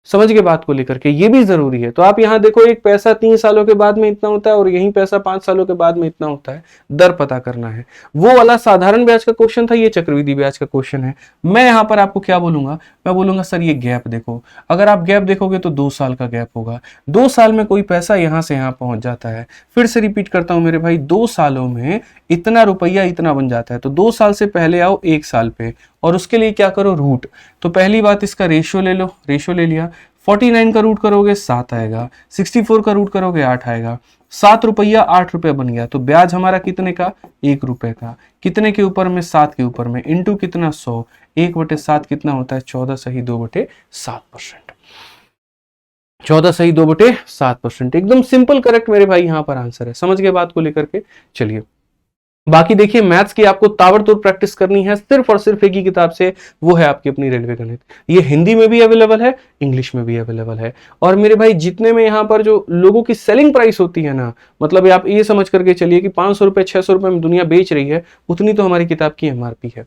A: समझ के बात को लेकर के, ये भी जरूरी है। तो आप यहाँ देखो, एक पैसा 3 सालों के बाद में इतना होता है, और यही पैसा 5 सालों के बाद में इतना होता है। दर पता करना है। वो वाला साधारण ब्याज का क्वेश्चन था, ये चक्रवृद्धि ब्याज का क्वेश्चन है। मैं यहाँ पर आपको क्या बोलूंगा, मैं बोलूंगा सर ये गैप देखो। अगर आप गैप देखोगे तो 2 साल का गैप होगा। 2 साल में कोई पैसा यहाँ से यहाँ पहुंच जाता है। फिर से रिपीट करता हूं मेरे भाई, 2 सालों में इतना रुपया इतना बन जाता है। तो 2 साल से पहले आओ 1 साल पे, और उसके लिए क्या करो, रूट। तो पहली बात इसका रेशियो ले लो, रेशियो ले लिया। 49 का रूट करोगे 7 आएगा, 64 का रूट करोगे 8 आएगा। 7 रुपया 8 रुपये बन गया। तो ब्याज हमारा कितने का, 1 रुपए का। कितने के ऊपर में, 7 के ऊपर में, इंटू कितना, 100। 1/7 कितना होता है, 14 सही 2/7%। 14 सही 2/7%। एकदम सिंपल करेक्ट मेरे भाई यहाँ पर आंसर है। समझ गए बात को लेकर के। चलिए बाकी देखिए, मैथ्स की आपको ताबड़तोड़ प्रैक्टिस करनी है सिर्फ और सिर्फ एक ही किताब से, वो है आपकी अपनी रेलवे गणित। ये हिंदी में भी अवेलेबल है, इंग्लिश में भी अवेलेबल है। और मेरे भाई जितने में यहाँ पर जो लोगों की सेलिंग प्राइस होती है ना, मतलब आप ये समझ करके चलिए कि 500 रुपए 600 रुपए में दुनिया बेच रही है, उतनी तो हमारी किताब की MRP है।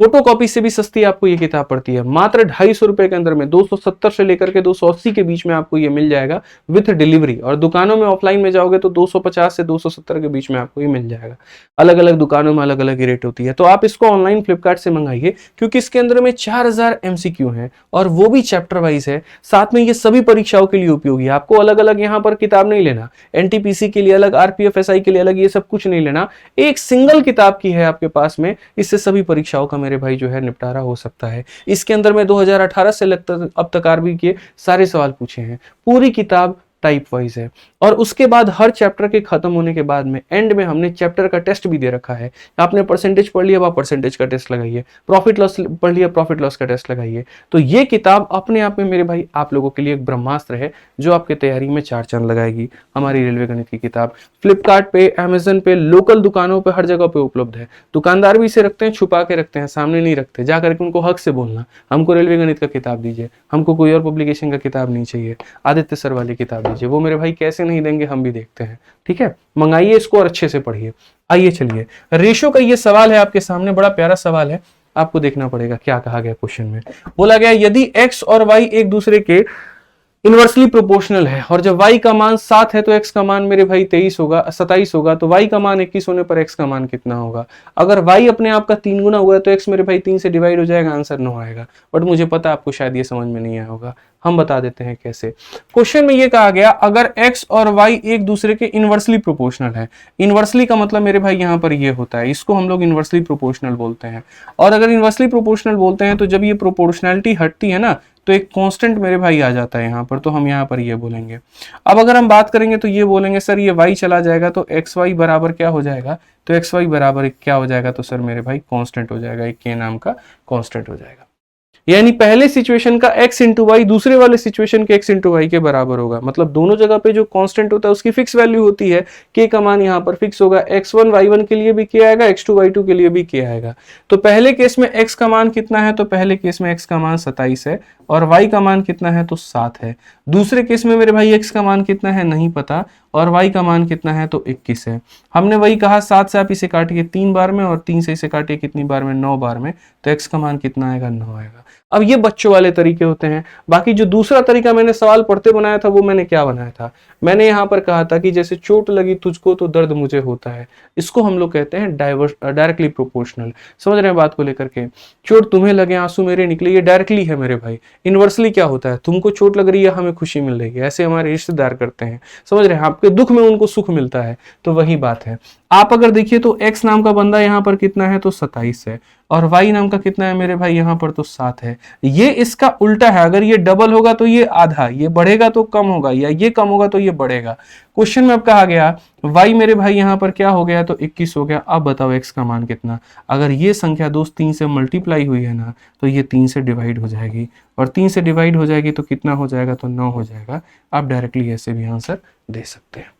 A: फोटोकॉपी से भी सस्ती आपको ये किताब पड़ती है, मात्र 250 रुपए के अंदर में 270 से लेकर के 280 के बीच में आपको ये मिल जाएगा विथ डिलीवरी। और दुकानों में ऑफलाइन में जाओगे तो 250 से 270 के बीच में आपको ये मिल जाएगा। अलग अलग दुकानों में अलग अलग रेट होती है। तो आप इसको ऑनलाइन फ्लिपकार्ट से मंगाइए, क्योंकि इसके अंदर में 4000 MCQ है और वो भी चैप्टर वाइज है। साथ में ये सभी परीक्षाओं के लिए उपयोगी है। आपको अलग अलग यहाँ पर किताब नहीं लेना, NTPC के लिए अलग, RPF SI के लिए अलग, ये सब कुछ नहीं लेना। एक सिंगल किताब की है आपके पास में, इससे सभी परीक्षाओं का मेरे भाई जो है निपटारा हो सकता है। इसके अंदर में 2018 से अब तक आरबी के सारे सवाल पूछे हैं। पूरी किताब टाइप वाइज है। और उसके बाद हर चैप्टर के खत्म होने के बाद में एंड में हमने चैप्टर का टेस्ट भी दे रखा है। आपने परसेंटेज पढ़ लिया, आप परसेंटेज का टेस्ट लगाइए, प्रॉफिट लॉस पढ़ लिया, प्रॉफिट लॉस का टेस्ट लगाइए। तो ये किताब अपने आप में मेरे भाई आप लोगों के लिए एक ब्रह्मास्त्र है, जो आपके तैयारी में 4 चांद लगाएगी। हमारी रेलवे गणित की किताब फ्लिपकार्ट पे, अमेजन पे, लोकल दुकानों पे, हर जगह पे उपलब्ध है। दुकानदार भी इसे रखते हैं, छुपा के रखते हैं, सामने नहीं रखते। जा करके उनको हक से बोलना, हमको रेलवे गणित का किताब दीजिए, हमको कोई और पब्लिकेशन का किताब नहीं चाहिए, आदित्य सर वाली किताब दीजिए। वो मेरे भाई कैसे नहीं देंगे, हम भी देखते हैं। ठीक है, मंगाइए इसको और अच्छे से पढ़िए। आइए चलिए, रेशो का ये सवाल है आपके सामने, बड़ा प्यारा सवाल है। आपको देखना पड़ेगा क्या कहा गया क्वेश्चन में। बोला गया यदि x और y एक दूसरे के इनवर्सली प्रोपोर्शनल है और जब y का मान 7 है तो x का मान मेरे भाई 27 होगा, तो y का मान 21 होने पर x का मान कितना होगा। अगर y अपने आप का 3 गुना हुआ है तो x मेरे भाई 3 से डिवाइड हो जाएगा, आंसर 9 आएगा। बट मुझे पता आपको शायद ये समझ में नहीं आया होगा, हम बता देते हैं कैसे। क्वेश्चन में ये कहा गया अगर x और y एक दूसरे के इनवर्सली प्रोपोर्शनल है। इनवर्सली का मतलब मेरे भाई यहाँ पर ये होता है, इसको हम लोग इनवर्सली प्रोपोर्शनल बोलते हैं। और अगर इनवर्सली प्रोपोर्शनल बोलते हैं तो जब ये प्रोपोर्शनैलिटी हटती है ना, तो एक कांस्टेंट मेरे भाई आ जाता है यहाँ पर, तो हम यहाँ पर ये बोलेंगे। अब अगर हम बात करेंगे तो ये बोलेंगे सर ये y चला जाएगा तो xy बराबर क्या हो जाएगा, तो xy बराबर क्या हो जाएगा, तो सर मेरे भाई कांस्टेंट हो जाएगा, एक k नाम का कांस्टेंट हो जाएगा। यानी पहले सिचुएशन का x इंटू वाई दूसरे वाले सिचुएशन के x इंटू वाई के बराबर होगा। मतलब दोनों जगह पे जो कांस्टेंट होता है उसकी फिक्स वैल्यू होती है, k का मान यहाँ पर फिक्स होगा। x1 y1 के लिए भी k आएगा, x2 y2 के लिए भी k आएगा। तो पहले केस में x का मान कितना है, तो पहले केस में x का मान 27 है और y का मान कितना है, तो 7 है। दूसरे केस में मेरे भाई x का मान कितना है नहीं पता और y का मान कितना है, तो 21 है। हमने वही कहा 7 से आप इसे काटिए 3 बार में और 3 से इसे काटिए कितनी बार में, 9 बार में, तो x का मान कितना आएगा, 9 आएगा। अब ये बच्चों वाले तरीके होते हैं। बाकी जो दूसरा तरीका मैंने सवाल पढ़ते बनाया था वो मैंने क्या बनाया था, मैंने यहाँ पर कहा था कि जैसे चोट लगी तुझको तो दर्द मुझे होता है, इसको हम लोग कहते हैं डायरेक्टली प्रोपोर्शनल। समझ रहे हैं बात को लेकर के, चोट तुम्हें लगे आंसू मेरे निकले, ये डायरेक्टली है मेरे भाई। इनवर्सली क्या होता है, तुमको चोट लग रही है हमें खुशी मिल रही है, ऐसे हमारे रिश्तेदार करते हैं। समझ रहे हैं, आपके दुख में उनको सुख मिलता है, तो वही बात है। आप अगर देखिए तो x नाम का बंदा यहाँ पर कितना है, तो 27 है और y नाम का कितना है मेरे भाई यहाँ पर, तो 7 है। ये इसका उल्टा है, अगर ये डबल होगा तो ये आधा, ये बढ़ेगा तो कम होगा, या ये कम होगा तो ये बढ़ेगा। क्वेश्चन में अब कहा गया y मेरे भाई यहाँ पर क्या हो गया, तो 21 हो गया। अब बताओ x का मान कितना। अगर ये संख्या दोस्त 3 से मल्टीप्लाई हुई है ना, तो ये 3 से डिवाइड हो जाएगी और 3 से डिवाइड हो जाएगी तो कितना हो जाएगा, तो 9 हो जाएगा। आप डायरेक्टली ऐसे भी आंसर दे सकते हैं।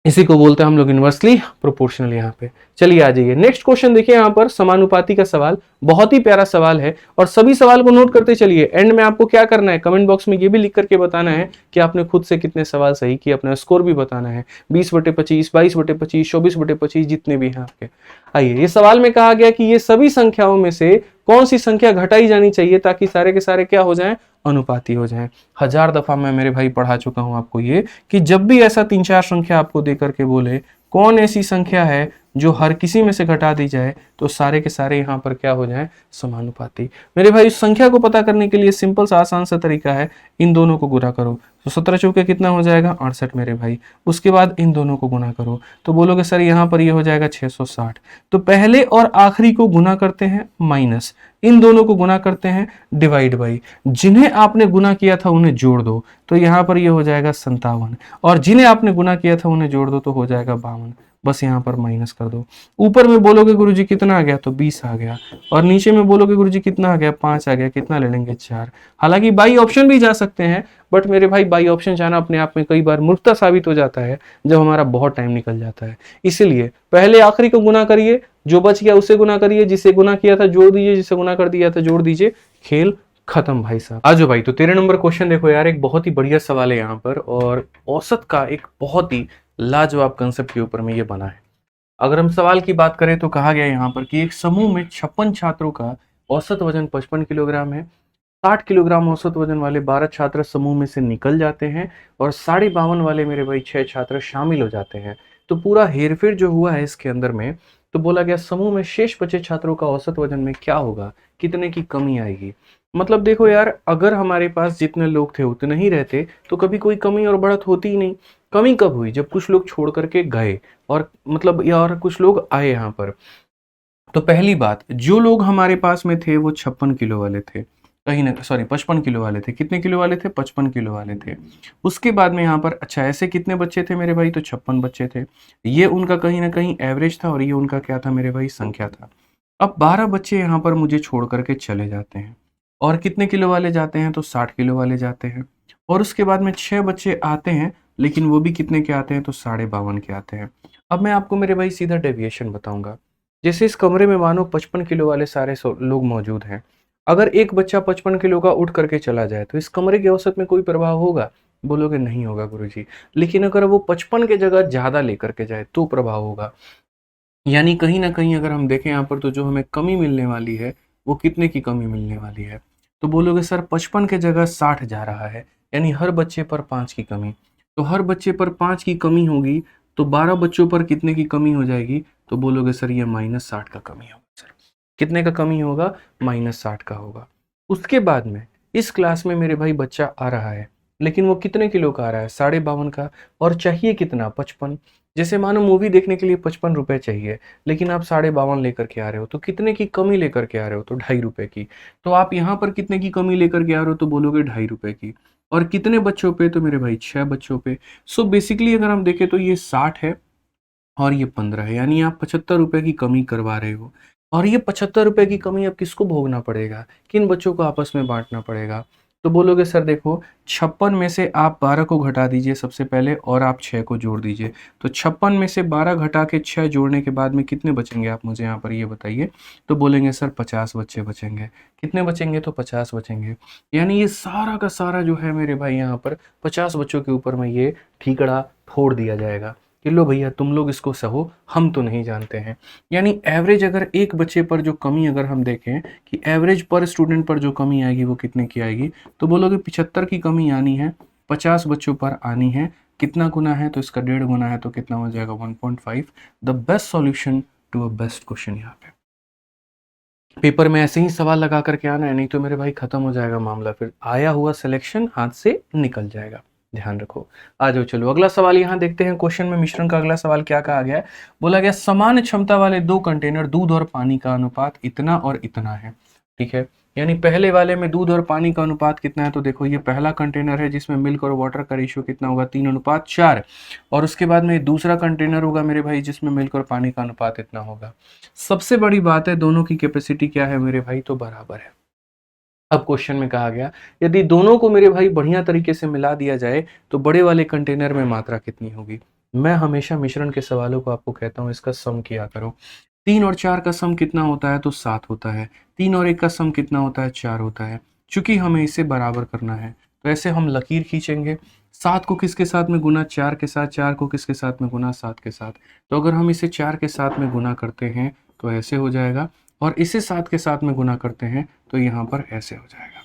A: इसी को बोलते हैं हम लोग इनवर्सली प्रोपोर्शनल। यहाँ पे चलिए आ जाइए नेक्स्ट क्वेश्चन देखिए, यहाँ पर समानुपाती का सवाल, बहुत ही प्यारा सवाल है और सभी सवाल को नोट करते चलिए। एंड में आपको क्या करना है, कमेंट बॉक्स में ये भी लिख करके बताना है कि आपने खुद से कितने सवाल सही किए, अपना स्कोर भी बताना है। 20/25, 22/25, 24/25, जितने भी हैं आपके। आइए, ये सवाल में कहा गया कि ये सभी संख्याओं में से कौन सी संख्या घटाई जानी चाहिए ताकि सारे के सारे क्या हो जाएं, अनुपाती हो जाएं। 1000 दफा मैं मेरे भाई पढ़ा चुका हूं आपको ये, कि जब भी ऐसा 3-4 संख्या आपको दे करके बोले कौन ऐसी संख्या है जो हर किसी में से घटा दी जाए तो सारे के सारे यहाँ पर क्या हो जाए, समानुपाती। मेरे भाई उस संख्या को पता करने के लिए सिंपल सा आसान सा तरीका है, इन दोनों को गुणा करो तो 17 चौके कितना हो जाएगा, 68 मेरे भाई। उसके बाद इन दोनों को गुणा करो तो बोलोगे सर यहाँ पर ये हो जाएगा 660। तो पहले और आखिरी को गुणा करते हैं माइनस, इन दोनों को गुणा करते हैं डिवाइड बाई, जिन्हें आपने गुणा किया था उन्हें जोड़ दो तो यहाँ पर ये हो जाएगा 57 और जिन्हें आपने गुणा किया था उन्हें जोड़ दो तो हो जाएगा 52। बस यहाँ पर माइनस कर दो। ऊपर में बोलोगे गुरुजी कितना आ गया, तो 20 आ गया और नीचे में बोलोगे गुरुजी कितना आ गया, 5 आ गया। कितना ले लेंगे, 4। हालांकि बाई ऑप्शन भी जा सकते हैं, बट मेरे भाई बाई ऑप्शन जाना अपने आप में कई बार मूर्खता साबित हो जाता है जब हमारा बहुत टाइम निकल जाता है। इसीलिए पहले आखिरी को गुना करिए, जो बच गया उसे गुना करिए, जिसे गुना किया था जोड़ दीजिए, जिसे गुना कर दिया था जोड़ दीजिए, खेल खत्म भाई साहब। आजो भाई, तो 13 नंबर क्वेश्चन देखो यार, एक बहुत ही बढ़िया सवाल है यहाँ पर और औसत का एक बहुत ही लाजवाब कंसेप्ट के ऊपर में ये बना है। अगर हम सवाल की बात करें तो कहा गया यहाँ पर कि एक समूह में 56 छात्रों का औसत वजन 55 किलोग्राम है। 60 किलोग्राम औसत वजन वाले 12 छात्र समूह में से निकल जाते हैं और 52.5 वाले मेरे भाई 6 छात्र शामिल हो जाते हैं। तो पूरा हेरफेर जो हुआ है इसके अंदर में, तो बोला गया समूह में शेष बचे छात्रों का औसत वजन में क्या होगा, कितने की कमी आएगी। मतलब देखो यार, अगर हमारे पास जितने लोग थे उतने ही रहते तो कभी कोई कमी और बढ़त होती ही नहीं। कमी कब हुई, जब कुछ लोग छोड़ करके गए और मतलब या और कुछ लोग आए यहाँ पर। तो पहली बात, जो लोग हमारे पास में थे वो 56 किलो वाले थे, कहीं ना सॉरी 55 किलो वाले थे। कितने किलो वाले थे? 55 किलो वाले थे। उसके बाद में यहाँ पर अच्छा ऐसे कितने बच्चे थे मेरे भाई? तो 56 बच्चे थे। ये उनका कहीं ना कहीं एवरेज था और ये उनका क्या था मेरे भाई? संख्या था। अब 12 बच्चे यहाँ पर मुझे छोड़ करके चले जाते हैं और कितने किलो वाले जाते हैं? तो 60 किलो वाले जाते हैं। और उसके बाद में 6 बच्चे आते हैं, लेकिन वो भी कितने के आते हैं? तो 52.5 के आते हैं। अब मैं आपको मेरे भाई सीधा डेविएशन बताऊंगा। जैसे इस कमरे में मानो 55 किलो वाले सारे लोग मौजूद हैं। अगर एक बच्चा 55 किलो का उठ करके चला जाए तो इस कमरे के औसत में कोई प्रभाव होगा? बोलोगे नहीं होगा गुरुजी। लेकिन अगर वो 55 के जगह ज्यादा लेकर के जाए तो प्रभाव होगा। यानी कहीं ना कहीं अगर हम देखें यहाँ पर, तो जो हमें कमी मिलने वाली है वो कितने की कमी मिलने वाली है? तो बोलोगे सर 55 के जगह 60 जा रहा है, यानी हर बच्चे पर 5 की कमी। तो हर बच्चे पर 5 की कमी होगी, तो 12 बच्चों पर कितने की कमी हो जाएगी? तो बोलोगे सर ये -60 का कमी होगा। सर कितने का कमी होगा? -60 का होगा। उसके बाद में इस क्लास में मेरे भाई बच्चा आ रहा है, लेकिन वो कितने किलो का आ रहा है? 52.5 का। और चाहिए कितना? 55। जैसे मानो मूवी देखने के लिए 55 रुपए चाहिए, लेकिन आप 52.5 लेकर के आ रहे हो, तो कितने की कमी लेकर के आ रहे हो? तो 2.5 रुपए की। तो आप यहाँ पर कितने की कमी लेकर के आ रहे हो? तो बोलोगे 2.5 रुपए की। और कितने बच्चों पे? तो मेरे भाई 6 बच्चों पे। सो बेसिकली अगर हम देखें तो ये 60 है और ये 15 है, यानी आप 75 रुपए की कमी करवा रहे हो। और ये 75 रुपए की कमी अब किसको भोगना पड़ेगा? किन बच्चों को आपस में बांटना पड़ेगा? तो बोलोगे सर देखो, 56 में से आप 12 को घटा दीजिए सबसे पहले और आप 6 को जोड़ दीजिए। तो 56 में से 12 घटा के 6 जोड़ने के बाद में कितने बचेंगे? आप मुझे यहाँ पर ये बताइए। तो बोलेंगे सर 50 बच्चे बचेंगे। कितने बचेंगे? तो 50 बचेंगे। यानी ये सारा का सारा जो है मेरे भाई यहाँ पर 50 बच्चों के ऊपर में ये ठीकरा फोड़ दिया जाएगा कि लो भैया तुम लोग इसको सहो, हम तो नहीं जानते हैं। यानी एवरेज अगर एक बच्चे पर जो कमी अगर हम देखें कि एवरेज पर स्टूडेंट पर जो कमी आएगी वो कितने की आएगी? तो बोलोगे 75 की कमी आनी है, 50 बच्चों पर आनी है। कितना गुना है? तो इसका 1.5 गुना है, तो कितना हो जाएगा? 1.5। The best solution to a best question यहाँ पे। पेपर में ऐसे ही सवाल लगा करके आना है, नहीं तो मेरे भाई खत्म हो जाएगा मामला, फिर आया हुआ सिलेक्शन हाथ से निकल जाएगा। ध्यान रखो। आ जाओ चलो अगला सवाल यहाँ देखते हैं। क्वेश्चन में मिश्रण का अगला सवाल क्या कहा गया है? बोला गया समान क्षमता वाले 2 कंटेनर दूध और पानी का अनुपात इतना और इतना है। ठीक है, यानी पहले वाले में दूध और पानी का अनुपात कितना है? तो देखो ये पहला कंटेनर है जिसमें मिल्क और वाटर का रेशियो कितना होगा? 3:4। और उसके बाद में दूसरा कंटेनर होगा मेरे भाई जिसमें मिल्क और पानी का अनुपात इतना होगा। सबसे बड़ी बात है, दोनों की कैपेसिटी क्या है मेरे भाई? तो बराबर है। अब क्वेश्चन में कहा गया यदि दोनों को मेरे भाई बढ़िया तरीके से मिला दिया जाए तो बड़े वाले कंटेनर में मात्रा कितनी होगी? मैं हमेशा मिश्रण के सवालों को आपको कहता हूं इसका सम किया करो। 3 और 4 का सम कितना होता है? तो 7 होता है। 3 और 1 का सम कितना होता है? 4 होता है। चूंकि हमें इसे बराबर करना है तो ऐसे हम लकीर खींचेंगे। 7 को किसके साथ में गुना? 4 के साथ। 4 को किसके साथ में गुना? 7 के साथ। तो अगर हम इसे 4 के साथ में गुना करते हैं तो ऐसे हो जाएगा, और इसे 7 के साथ में गुना करते हैं तो यहाँ पर ऐसे हो जाएगा।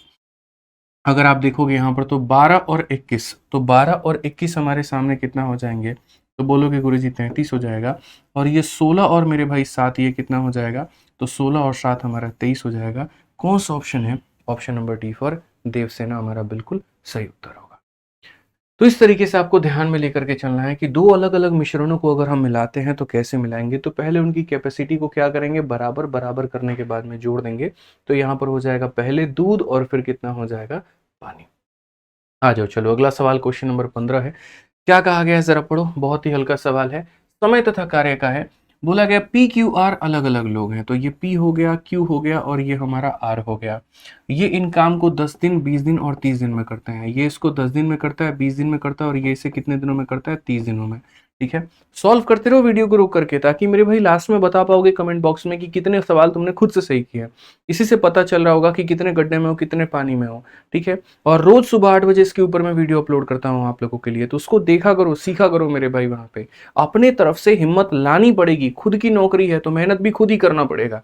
A: अगर आप देखोगे यहाँ पर तो 12 और 21, तो 12 और 21 हमारे सामने कितना हो जाएंगे? तो बोलोगे गुरुजी 33 हो जाएगा। और ये 16 और मेरे भाई 7 ये कितना हो जाएगा? तो 16 और 7 हमारा 23 हो जाएगा। कौन सा ऑप्शन है? Option number D for Devsena हमारा बिल्कुल सही उत्तर होगा। तो इस तरीके से आपको ध्यान में लेकर के चलना है कि दो अलग अलग मिश्रणों को अगर हम मिलाते हैं तो कैसे मिलाएंगे। तो पहले उनकी कैपेसिटी को क्या करेंगे? बराबर बराबर करने के बाद में जोड़ देंगे। तो यहाँ पर हो जाएगा पहले दूध और फिर कितना हो जाएगा? पानी। आ जाओ चलो अगला सवाल क्वेश्चन नंबर 15 है। क्या कहा गया है जरा पढ़ो, बहुत ही हल्का सवाल है, समय तथा कार्य का है। बोला गया पी क्यू आर अलग अलग लोग हैं, तो ये पी हो गया, क्यू हो गया और ये हमारा आर हो गया। ये इन काम को 10 दिन 20 दिन और 30 दिन में करते हैं। ये इसको 10 दिन में करता है, 20 दिन में करता है और ये इसे कितने दिनों में करता है? 30 दिनों में। ठीक है, सॉल्व करते रहो वीडियो को रोक करके, ताकि मेरे भाई लास्ट में बता पाओगे कमेंट बॉक्स में कि कितने सवाल तुमने खुद से सही किया। इसी से पता चल रहा होगा कि कितने गड्ढे में हो, कितने पानी में हो। ठीक है, और रोज सुबह 8 बजे इसके ऊपर मैं वीडियो अपलोड करता हूँ आप लोगों के लिए, तो उसको देखा करो, सीखा करो मेरे भाई। वहां पे अपने तरफ से हिम्मत लानी पड़ेगी, खुद की नौकरी है तो मेहनत भी खुद ही करना पड़ेगा,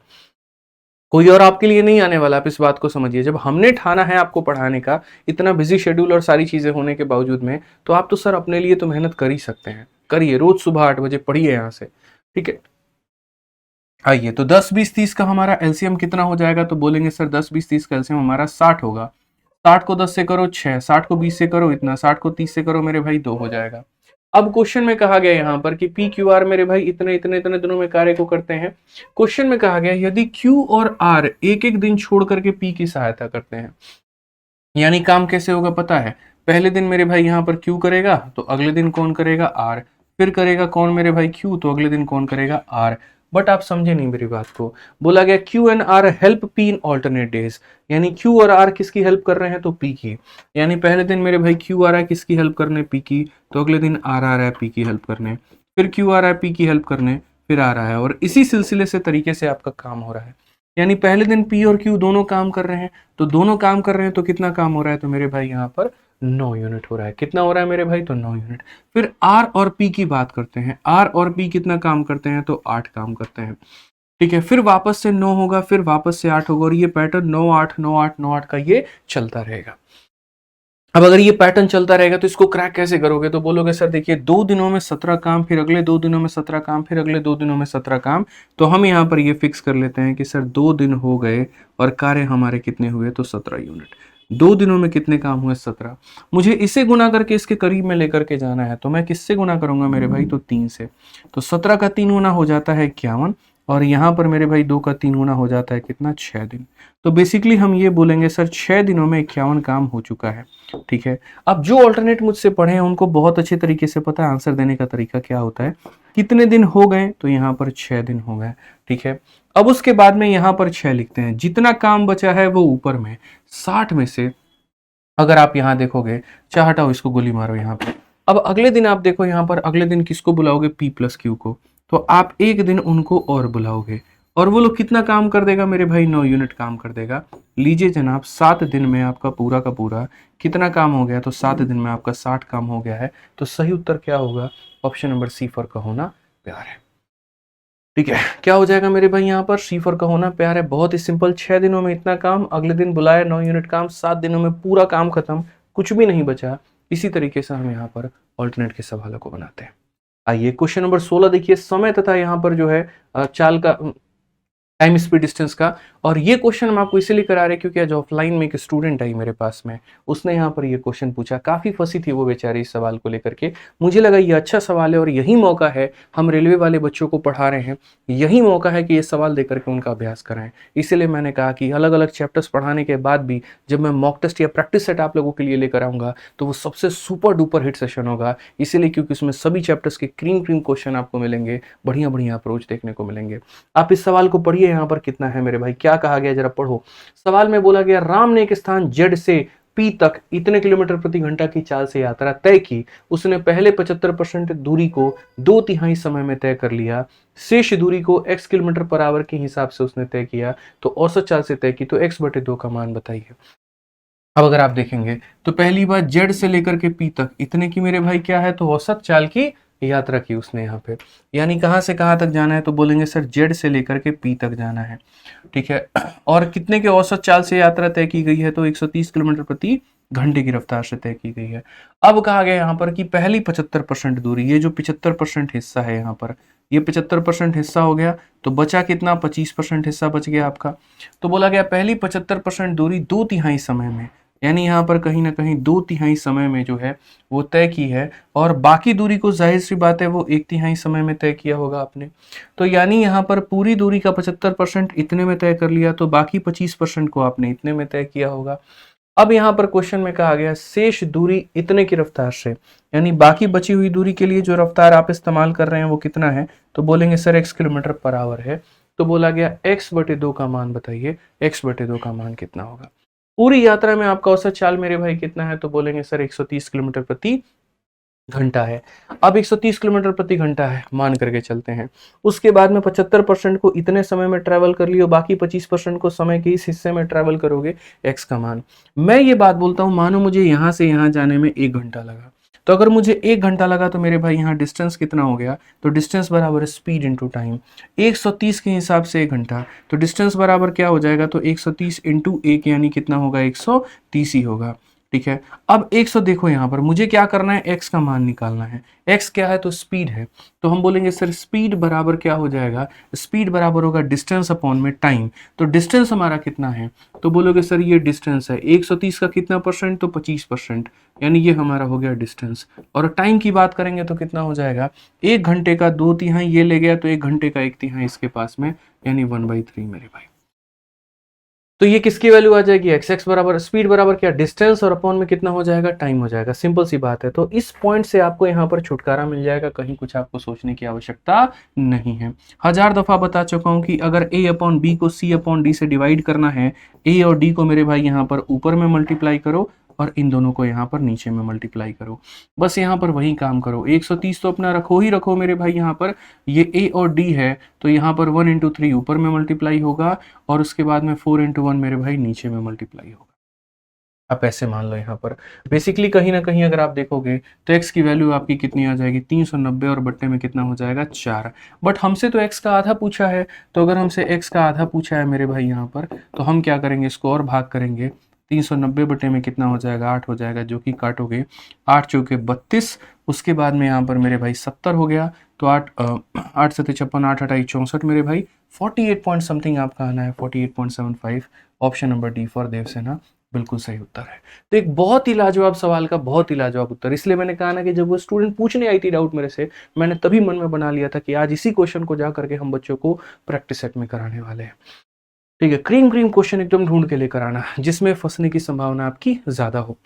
A: कोई और आपके लिए नहीं आने वाला। आप इस बात को समझिए, जब हमने ठाना है आपको पढ़ाने का, इतना बिजी शेड्यूल और सारी चीजें होने के बावजूद में, तो आप तो सर अपने लिए तो मेहनत कर ही सकते हैं। करिए, रोज सुबह 8 बजे पढ़िए यहाँ से। ठीक है, आइए, तो 10 20 30 का हमारा एलसीएम कितना हो जाएगा, तो बोलेंगे सर 10 20 30 का एलसीएम हमारा 60 होगा। 60 को 10 से करो 6, 60 को 20 से करो इतना, 60 को 30 से करो मेरे भाई 2 हो जाएगा। अब क्वेश्चन में कहा गया यहाँ पर कि पी क्यू आर मेरे भाई इतने इतने इतने दिनों में कार्य को करते हैं। क्वेश्चन में कहा गया यदि क्यू और आर एक एक दिन छोड़ करके पी की सहायता करते हैं, यानी काम कैसे होगा पता है। पहले दिन मेरे भाई यहाँ पर क्यू करेगा, तो अगले दिन कौन करेगा, आर। फिर करेगा कौन मेरे भाई, क्यू, तो अगले दिन कौन करेगा, आर। बट आप समझे नहीं मेरी बात को। बोला गया Q and R help P in alternate days, यानी क्यू और आर किसकी हेल्प कर रहे हैं, तो पी की। यानी पहले दिन मेरे भाई क्यू आ रहा है किसकी हेल्प करने, पी की, तो अगले दिन आर आ रहा है पी की हेल्प करने, फिर क्यू आ रहा है पी की हेल्प करने, फिर आ रहा है, और इसी सिलसिले से तरीके से आपका काम हो रहा है। यानी पहले दिन पी और क्यू दोनों काम कर रहे हैं, तो दोनों काम कर रहे हैं तो कितना काम हो रहा है, तो मेरे भाई यहाँ पर 9 यूनिट हो रहा है। कितना हो रहा है मेरे भाई, तो 9 यूनिट। फिर आर और पी की बात करते हैं, आर और पी कितना काम करते हैं, तो 8 काम करते हैं। ठीक है, फिर वापस से 9 होगा, फिर वापस से 8 होगा, और ये पैटर्न 9 8 9 8 9 8 का ये चलता रहेगा। अब अगर ये पैटर्न चलता रहेगा तो इसको क्रैक कैसे करोगे, तो बोलोगे सर देखिए 2 दिनों में 17 काम, फिर अगले 2 दिनों में 17 काम, फिर अगले 2 दिनों में 17 काम। तो हम यहाँ पर ये फिक्स कर लेते हैं कि सर 2 दिन हो गए और कार्य हमारे कितने हुए, तो 17 यूनिट। 2 दिनों में कितने काम हुए, 17। मुझे इसे गुना करके इसके करीब में लेकर के जाना है, तो मैं किससे गुना करूंगा मेरे भाई, तो 3 से। तो 17 का 3 गुना हो जाता है 51, और यहाँ पर मेरे भाई 2 का 3 गुना हो जाता है कितना, 6 दिन। तो बेसिकली हम ये बोलेंगे सर 6 दिनों में 51 काम हो चुका है। ठीक है, अब जो ऑल्टरनेट मुझसे पढ़े हैं उनको बहुत अच्छे तरीके से पता है आंसर देने का तरीका क्या होता है। कितने दिन हो गए, तो यहाँ पर 6 दिन हो गए। ठीक है, अब उसके बाद में यहाँ पर 6 लिखते हैं, जितना काम बचा है वो ऊपर में 60 में से, अगर आप यहाँ देखोगे, चाहे हटाओ इसको, गोली मारो यहाँ पे। अब अगले दिन आप देखो यहाँ पर, अगले दिन किसको बुलाओगे, पी प्लस क्यू को, तो आप एक दिन उनको और बुलाओगे, और वो लोग कितना काम कर देगा मेरे भाई, 9 यूनिट काम कर देगा। लीजिए जनाब, 7 दिन में आपका पूरा का पूरा कितना काम हो गया, तो 7 दिन में आपका 60 काम हो गया है। तो सही उत्तर क्या होगा, ऑप्शन नंबर सी फॉर का होना प्यार है। ठीक है, क्या हो जाएगा मेरे भाई यहाँ पर, सी फॉर का होना प्यार है। बहुत ही सिंपल, 6 दिनों में इतना काम, अगले दिन बुलाया 9 यूनिट काम, 7 दिनों में पूरा काम खत्म, कुछ भी नहीं बचा। इसी तरीके से हम यहाँ पर ऑल्टरनेट के सवालों को बनाते हैं। आइए क्वेश्चन नंबर 16 देखिए, समय तथा यहाँ पर जो है चाल का टाइम स्पीड डिस्टेंस का। और ये क्वेश्चन हम आपको इसीलिए करा रहे हैं क्योंकि आज ऑफलाइन में एक स्टूडेंट आई मेरे पास में, उसने यहाँ पर ये क्वेश्चन पूछा, काफी फंसी थी वो बेचारी इस सवाल को लेकर के। मुझे लगा ये अच्छा सवाल है और यही मौका है, हम रेलवे वाले बच्चों को पढ़ा रहे हैं, यही मौका है कि ये सवाल दे करके उनका अभ्यास कराएं। इसीलिए मैंने कहा कि अलग अलग चैप्टर्स पढ़ाने के बाद भी जब मैं मॉक टेस्ट या प्रैक्टिस सेट आप लोगों के लिए लेकर आऊंगा तो वो सबसे सुपर डुपर हिट सेशन होगा। इसीलिए क्योंकि उसमें सभी चैप्टर्स के क्रीम क्रीम क्वेश्चन आपको मिलेंगे, बढ़िया बढ़िया अप्रोच देखने को मिलेंगे। आप इस सवाल को पढ़िए, यहाँ पर कितना है मेरे भाई, क्या कहा गया जरा पढ़ो। सवाल में बोला गया, राम ने एक स्थान जेड से पी तक इतने किलोमीटर प्रति घंटा की चाल से यात्रा तय की। उसने पहले 75% दूरी को 2/3 समय में तय कर लिया, शेष दूरी को x किलोमीटर पर आवर के हिसाब से उसने तय किया, तो औसत चाल से तय की, तो x/2 का मान बताइए। अब अगर आप देखेंगे तो पहली बात, जेड से लेकर के पी तक इतने की मेरे भाई क्या है, तो औसत चाल की यात्रा की उसने यहाँ पे। यानी कहाँ से कहाँ तक जाना है, तो बोलेंगे सर जेड से लेकर के पी तक जाना है। ठीक है, और कितने के औसत चाल से यात्रा तय की गई है, तो 130 किलोमीटर प्रति घंटे की रफ्तार से तय की गई है। अब कहा गया यहाँ पर कि पहली 75% दूरी, ये जो 75% हिस्सा है यहाँ पर, ये 75% हिस्सा हो गया, तो बचा कितना, 25% हिस्सा बच गया आपका। तो बोला गया पहली 75% दूरी 2/3 समय में, यानी यहाँ पर कहीं ना कहीं 2/3 समय में जो है वो तय की है, और बाकी दूरी को जाहिर सी बात है वो 1/3 समय में तय किया होगा आपने। तो यानी यहाँ पर पूरी दूरी का 75% इतने में तय कर लिया, तो बाकी 25% को आपने इतने में तय किया होगा। अब यहाँ पर क्वेश्चन में कहा गया शेष दूरी इतने की रफ्तार से, यानी बाकी बची हुई दूरी के लिए जो रफ्तार आप इस्तेमाल कर रहे हैं वो कितना है, तो बोलेंगे sir x kilometre per hour है। तो बोला गया x/2 का मान बताइए, x/2 का मान कितना होगा। पूरी यात्रा में आपका औसत चाल मेरे भाई कितना है, तो बोलेंगे सर 130 किलोमीटर प्रति घंटा है। अब 130 किलोमीटर प्रति घंटा है, मान करके चलते हैं। उसके बाद में 75% को इतने समय में ट्रैवल कर लियो, बाकी 25% को समय के इस हिस्से में ट्रैवल करोगे, एक्स का मान। मैं ये बात बोलता हूं, मानो मुझे यहां से यहां जाने में 1 घंटा लगा, तो अगर मुझे 1 घंटा लगा तो मेरे भाई यहाँ डिस्टेंस कितना हो गया, तो डिस्टेंस बराबर है स्पीड इंटू टाइम। 130 के हिसाब से 1 घंटा, तो डिस्टेंस बराबर क्या हो जाएगा, तो 130 इंटू 1 यानी कितना होगा, 130 ही होगा। ठीक है, अब 100 देखो यहाँ पर मुझे क्या करना है, x का मान निकालना है। x क्या है, तो स्पीड है, तो हम बोलेंगे सर स्पीड बराबर क्या हो जाएगा, स्पीड बराबर होगा डिस्टेंस अपॉन में टाइम। तो डिस्टेंस हमारा कितना है, तो बोलोगे सर ये डिस्टेंस है 130 का कितना परसेंट, तो 25%, यानी ये हमारा हो गया डिस्टेंस। और टाइम की बात करेंगे तो कितना हो जाएगा, 1 घंटे का 2/3 ये ले गया, तो 1 घंटे का 1/3 इसके पास में, यानी 1/3 मेरे भाई। तो ये किसकी वैल्यू आ जाएगी, एक्स बराबर स्पीड बराबर क्या, डिस्टेंस, और अपॉन में कितना हो जाएगा, टाइम हो जाएगा। सिंपल सी बात है। तो इस पॉइंट से आपको यहाँ पर छुटकारा मिल जाएगा, कहीं कुछ आपको सोचने की आवश्यकता नहीं है। 1000 दफा बता चुका हूं कि अगर a अपॉन बी को c अपॉन डी से डिवाइड करना है, a और d को मेरे भाई यहाँ पर ऊपर में मल्टीप्लाई करो और इन दोनों को यहाँ पर नीचे में मल्टीप्लाई करो। बस यहाँ पर वही काम करो। 130 तो अपना रखो ही रखो मेरे भाई, यहाँ पर ये a और d है, तो यहाँ पर 1 इंटू 3 ऊपर में मल्टीप्लाई होगा और उसके बाद में 4 इंटू 1 मेरे भाई नीचे में मल्टीप्लाई होगा। आप ऐसे मान लो यहाँ पर बेसिकली कहीं ना कहीं अगर आप देखोगे तो x की वैल्यू आपकी कितनी आ जाएगी, 390, और बट्टे में कितना हो जाएगा, 4। बट हमसे तो x का आधा पूछा है, तो अगर हमसे x का आधा पूछा है मेरे भाई यहाँ पर, तो हम क्या करेंगे, इसको और भाग करेंगे। 390 बटे में कितना हो जाएगा, 8 हो जाएगा, जो कि काटोगे 8 चौके 32, उसके बाद में यहाँ पर मेरे भाई 70 हो गया। तो 8 से 56, 8 अठाई 64 मेरे भाई, 48 पॉइंट समथिंग आपका आना है, 48.75। Option number D for Devsena बिल्कुल सही उत्तर है। तो एक बहुत ही लाजवाब सवाल का बहुत ही लाजवाब उत्तर। इसलिए मैंने कहा ना कि जब वो स्टूडेंट पूछने आई थी डाउट मेरे से, मैंने तभी मन में बना लिया था कि आज इसी क्वेश्चन को जा करके हम बच्चों को प्रैक्टिस सेट में कराने वाले हैं। ठीक है, क्रीम क्रीम क्वेश्चन एकदम ढूंढ के लेकर आना जिसमें फंसने की संभावना आपकी ज्यादा हो।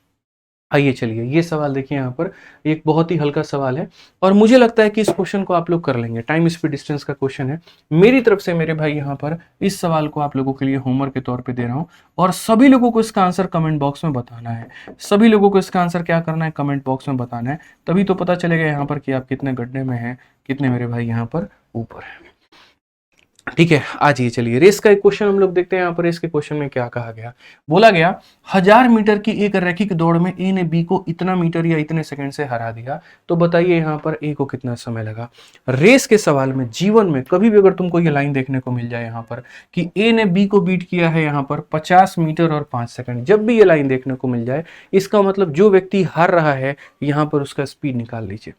A: आइए चलिए, ये सवाल देखिए यहाँ पर, एक बहुत ही हल्का सवाल है और मुझे लगता है कि इस क्वेश्चन को आप लोग कर लेंगे। टाइम स्पीड डिस्टेंस का क्वेश्चन है मेरी तरफ से मेरे भाई। यहाँ पर इस सवाल को आप लोगों के लिए होमवर्क के तौर पे दे रहा हूँ और सभी लोगों को इसका आंसर कमेंट बॉक्स में बताना है। सभी लोगों को इसका आंसर क्या करना है, कमेंट बॉक्स में बताना है, तभी तो पता चलेगा यहाँ पर कि आप कितने गड्ढे में हैं, कितने मेरे भाई यहाँ पर ऊपर है। ठीक है, आ जाइए चलिए, रेस का एक क्वेश्चन हम लोग देखते हैं। यहाँ पर रेस के क्वेश्चन में क्या कहा गया, बोला गया 1000 मीटर की एक रैखिक दौड़ में ए ने बी को इतना मीटर या इतने सेकंड से हरा दिया, तो बताइए यहाँ पर ए को कितना समय लगा। रेस के सवाल में जीवन में कभी भी अगर तुमको ये लाइन देखने को मिल जाए यहाँ पर कि ए ने बी को बीट किया है यहाँ पर 50 मीटर और 5 सेकंड, जब भी ये लाइन देखने को मिल जाए, इसका मतलब जो व्यक्ति हार रहा है यहाँ पर उसका स्पीड निकाल लीजिए।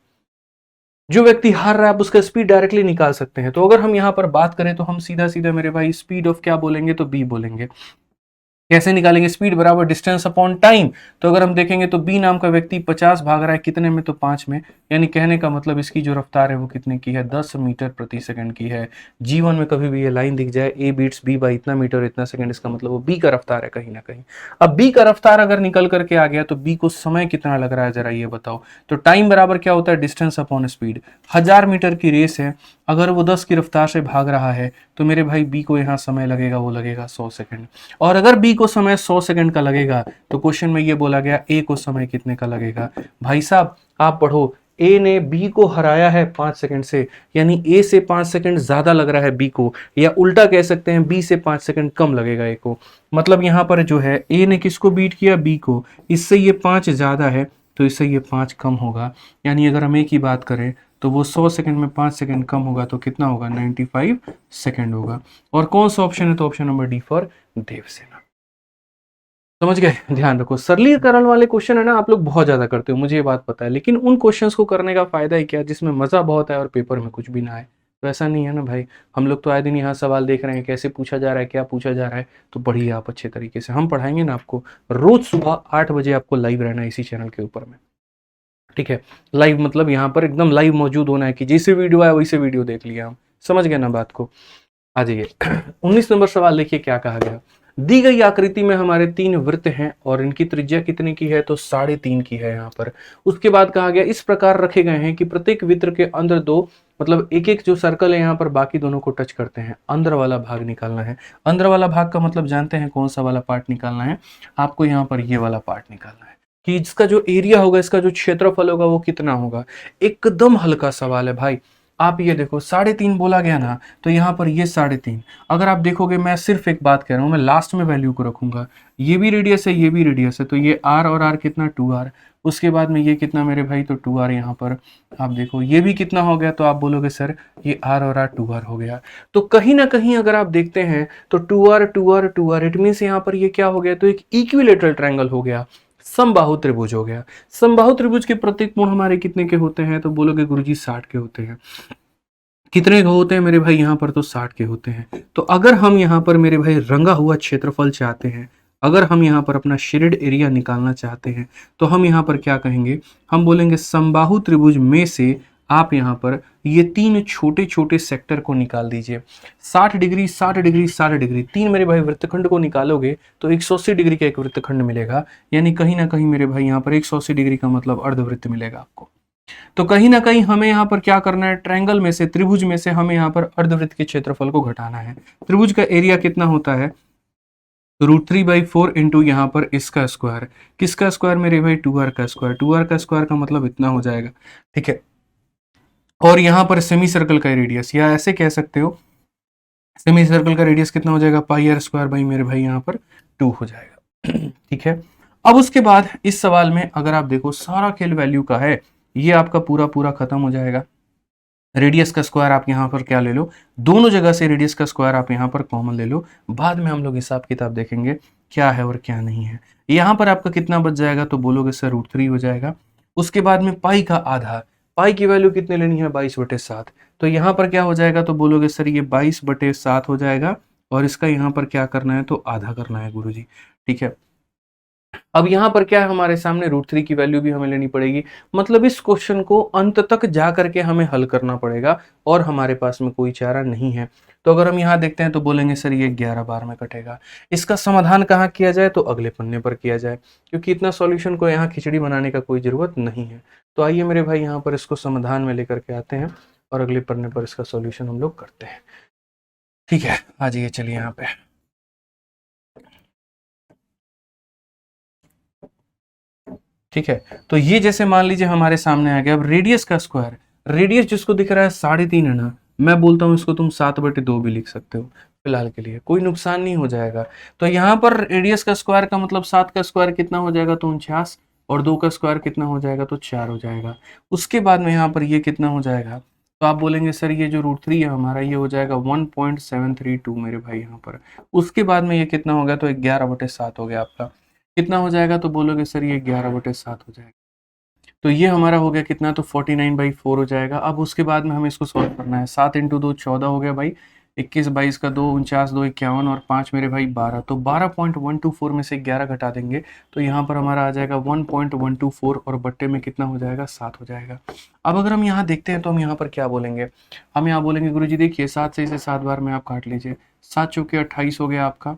A: जो व्यक्ति हार रहा है आप उसका स्पीड डायरेक्टली निकाल सकते हैं। तो अगर हम यहां पर बात करें तो हम सीधा सीधा मेरे भाई स्पीड ऑफ क्या बोलेंगे, तो बी बोलेंगे। कैसे निकालेंगे, स्पीड बराबर डिस्टेंस अपॉन टाइम। तो अगर हम देखेंगे तो बी नाम का व्यक्ति 50 भाग रहा है कितने में, तो 5 में, यानी कहने का मतलब इसकी जो रफ्तार है वो कितने की है, 10 मीटर प्रति सेकंड की है। जीवन में कभी भी ये लाइन दिख जाए ए बीट्स बी बाई इतना मीटर इतना सेकंड, इसका मतलब वो बी का रफ्तार है कहीं ना कहीं। अब बी का रफ्तार अगर निकल करके आ गया तो बी को समय कितना लग रहा है जरा ये बताओ। तो टाइम बराबर क्या होता है, डिस्टेंस अपॉन स्पीड। 1000 मीटर की रेस है, अगर वो 10 की रफ्तार से भाग रहा है तो मेरे भाई बी को यहाँ समय लगेगा, वो लगेगा 100 सेकंड। और अगर बी को समय 100 सेकंड का लगेगा तो क्वेश्चन में ये बोला गया ए को समय कितने का लगेगा। भाई साहब आप पढ़ो, ए ने बी को हराया है 5 सेकंड से, यानी ए से 5 सेकंड ज्यादा लग रहा है बी को, या उल्टा कह सकते हैं बी से 5 सेकंड कम लगेगा ए को। मतलब यहाँ पर जो है ए ने किसको बीट किया, बी को, इससे ये 5 ज्यादा है तो इससे ये 5 कम होगा। यानी अगर हम ए की बात करें तो वो 100 सेकंड में 5 सेकंड कम होगा तो कितना होगा, 95 सेकंड होगा। और कौन सा ऑप्शन है, तो option number D for Devsena. समझ गए, ध्यान रखो सरलीकरण वाले क्वेश्चन है ना आप लोग बहुत ज्यादा करते हो, मुझे ये बात पता है, लेकिन उन क्वेश्चंस को करने का फायदा ही क्या, जिसमें मजा बहुत है और पेपर में कुछ भी ना आए। तो ऐसा नहीं है ना भाई, हम लोग तो आए दिन यहाँ सवाल देख रहे हैं कैसे पूछा जा रहा है, क्या पूछा जा रहा है, तो पढ़िए आप अच्छे तरीके से, हम पढ़ाएंगे ना आपको। रोज सुबह 8 बजे आपको लाइव रहना है इसी चैनल के ऊपर में। ठीक है, लाइव मतलब यहाँ पर एकदम लाइव मौजूद होना है कि जैसे वीडियो आया वैसे वीडियो देख लिया हम। समझ गए ना बात को। आ जाइए 19 नंबर सवाल देखिए क्या कहा गया। दी गई आकृति में हमारे 3 वृत्त हैं और इनकी त्रिज्या कितने की है, तो 3.5 की है यहाँ पर। उसके बाद कहा गया इस प्रकार रखे गए हैं कि प्रत्येक वृत्त के अंदर 2 मतलब एक एक जो सर्कल है यहाँ पर बाकी दोनों को टच करते हैं। अंदर वाला भाग निकालना है। अंदर वाला भाग का मतलब जानते हैं कौन सा वाला पार्ट निकालना है, आपको यहाँ पर ये वाला पार्ट निकालना है। कि इसका जो एरिया होगा, इसका जो क्षेत्रफल होगा वो कितना होगा। एकदम हल्का सवाल है भाई। आप ये देखो 3.5 बोला गया ना, तो यहाँ पर ये 3.5, अगर आप देखोगे मैं सिर्फ एक बात कह रहा हूँ, मैं लास्ट में वैल्यू को रखूंगा, ये भी रेडियस है ये भी रेडियस है, तो ये r और r कितना 2r, उसके बाद में ये कितना मेरे भाई, तो 2r यहाँ पर आप देखो ये भी कितना हो गया, तो आप बोलोगे सर ये r और r 2r हो गया। तो कहीं ना कहीं अगर आप देखते हैं तो 2r 2r 2r, it means यहाँ पर ये क्या हो गया, तो एक इक्विलेटरल ट्रायंगल हो गया, समबाहु त्रिभुज हो गया। समबाहु त्रिभुज के प्रत्येक कोण हमारे कितने के होते हैं, तो बोलोगे गुरुजी 60 के होते हैं। कितने के होते हैं मेरे भाई, यहाँ पर तो 60 के होते हैं। तो अगर हम यहाँ पर मेरे भाई रंगा हुआ क्षेत्रफल चाहते हैं, अगर हम यहाँ पर अपना शेडेड एरिया निकालना चाहते हैं, तो हम यहाँ पर क्या कहेंगे, हम बोलेंगे समबाहु त्रिभुज में से आप यहाँ पर ये 3 छोटे छोटे सेक्टर को निकाल दीजिए। 60 डिग्री 60 डिग्री 60 डिग्री, 3 मेरे भाई वृत्तखंड को निकालोगे तो 180 डिग्री का एक वृत्तखंड मिलेगा, यानी कहीं ना कहीं मेरे भाई यहाँ पर 180 डिग्री का मतलब अर्धवृत्त मिलेगा आपको। तो कहीं ना कहीं हमें यहाँ पर क्या करना है, ट्रायंगल में से, त्रिभुज में से हमें यहाँ पर अर्धवृत्त के क्षेत्रफल को घटाना है। त्रिभुज का एरिया कितना होता है, √3/4 इंटू यहाँ पर इसका स्क्वायर, किसका स्क्वायर मेरे भाई, 2r का स्क्वायर, 2r का स्क्वायर का मतलब इतना हो जाएगा, ठीक है। और यहाँ पर सेमी सर्कल का रेडियस, या ऐसे कह सकते हो सेमी सर्कल का रेडियस कितना हो जाएगा, πr² बाई मेरे भाई यहाँ पर 2 हो जाएगा, ठीक है। अब उसके बाद इस सवाल में अगर आप देखो सारा खेल वैल्यू का है, ये आपका पूरा पूरा खत्म हो जाएगा। रेडियस का स्क्वायर आप यहाँ पर क्या ले लो, दोनों जगह से रेडियस का स्क्वायर आप यहाँ पर कॉमन ले लो, बाद में हम लोग हिसाब किताब देखेंगे क्या है और क्या नहीं है। यहाँ पर आपका कितना बच जाएगा, तो बोलोगे सर √3 हो जाएगा। उसके बाद में पाई का आधा, पाई की वैल्यू कितने लेनी है, 22/7, तो यहाँ पर क्या हो जाएगा, तो बोलोगे सर ये 22/7 हो जाएगा, और इसका यहाँ पर क्या करना है, तो आधा करना है गुरुजी, ठीक है। अब यहाँ पर क्या है हमारे सामने, √3 की वैल्यू भी हमें लेनी पड़ेगी, मतलब इस क्वेश्चन को अंत तक जा करके हमें हल करना पड़ेगा, और हमारे पास में कोई चारा नहीं है। तो अगर हम यहाँ देखते हैं तो बोलेंगे सर ये 11 बार में कटेगा। इसका समाधान कहाँ किया जाए, तो अगले पन्ने पर किया जाए, क्योंकि इतना सॉल्यूशन को यहाँ खिचड़ी बनाने का कोई ज़रूरत नहीं है। तो आइए मेरे भाई यहाँ पर इसको समाधान में लेकर के आते हैं, और अगले पन्ने पर इसका सॉल्यूशन हम लोग करते हैं, ठीक है। आ जाइए चलिए यहाँ पे, ठीक है। तो ये जैसे मान लीजिए हमारे सामने आ गया। अब रेडियस का स्क्वायर, रेडियस जिसको दिख रहा है 3.5 है ना, मैं बोलता हूँ इसको तुम 7/2 भी लिख सकते हो, फिलहाल के लिए कोई नुकसान नहीं हो जाएगा। तो यहाँ पर रेडियस का स्क्वायर का मतलब 7 का स्क्वायर कितना हो जाएगा, तो 49, और 2 का स्क्वायर कितना हो जाएगा, तो 4 हो जाएगा। उसके बाद में यहाँ पर ये कितना हो जाएगा, तो आप बोलेंगे सर ये जो √3 है हमारा, ये हो जाएगा 1.732 मेरे भाई यहाँ पर। उसके बाद में ये कितना हो गया, तो 11/7 हो गया आपका, कितना हो जाएगा, तो बोलोगे सर ये 11/7 हो जाएगा। तो ये हमारा हो गया कितना, तो 49/4 हो जाएगा। अब उसके बाद में हमें इसको सॉल्व करना है, 7 × 2 14 हो गया भाई, 21 22 का 2 49 2 51, और 5 मेरे भाई 12, तो 12.124 में से 11 घटा देंगे, तो यहाँ पर हमारा आ जाएगा 1.124, और बट्टे में कितना हो जाएगा, 7 हो जाएगा। अब अगर हम यहाँ देखते हैं तो हम यहाँ पर क्या बोलेंगे, हम यहाँ बोलेंगे गुरुजी देखिए 7 से इसे 7 बार में आप काट लीजिए, 7 चौके 28 हो गया आपका,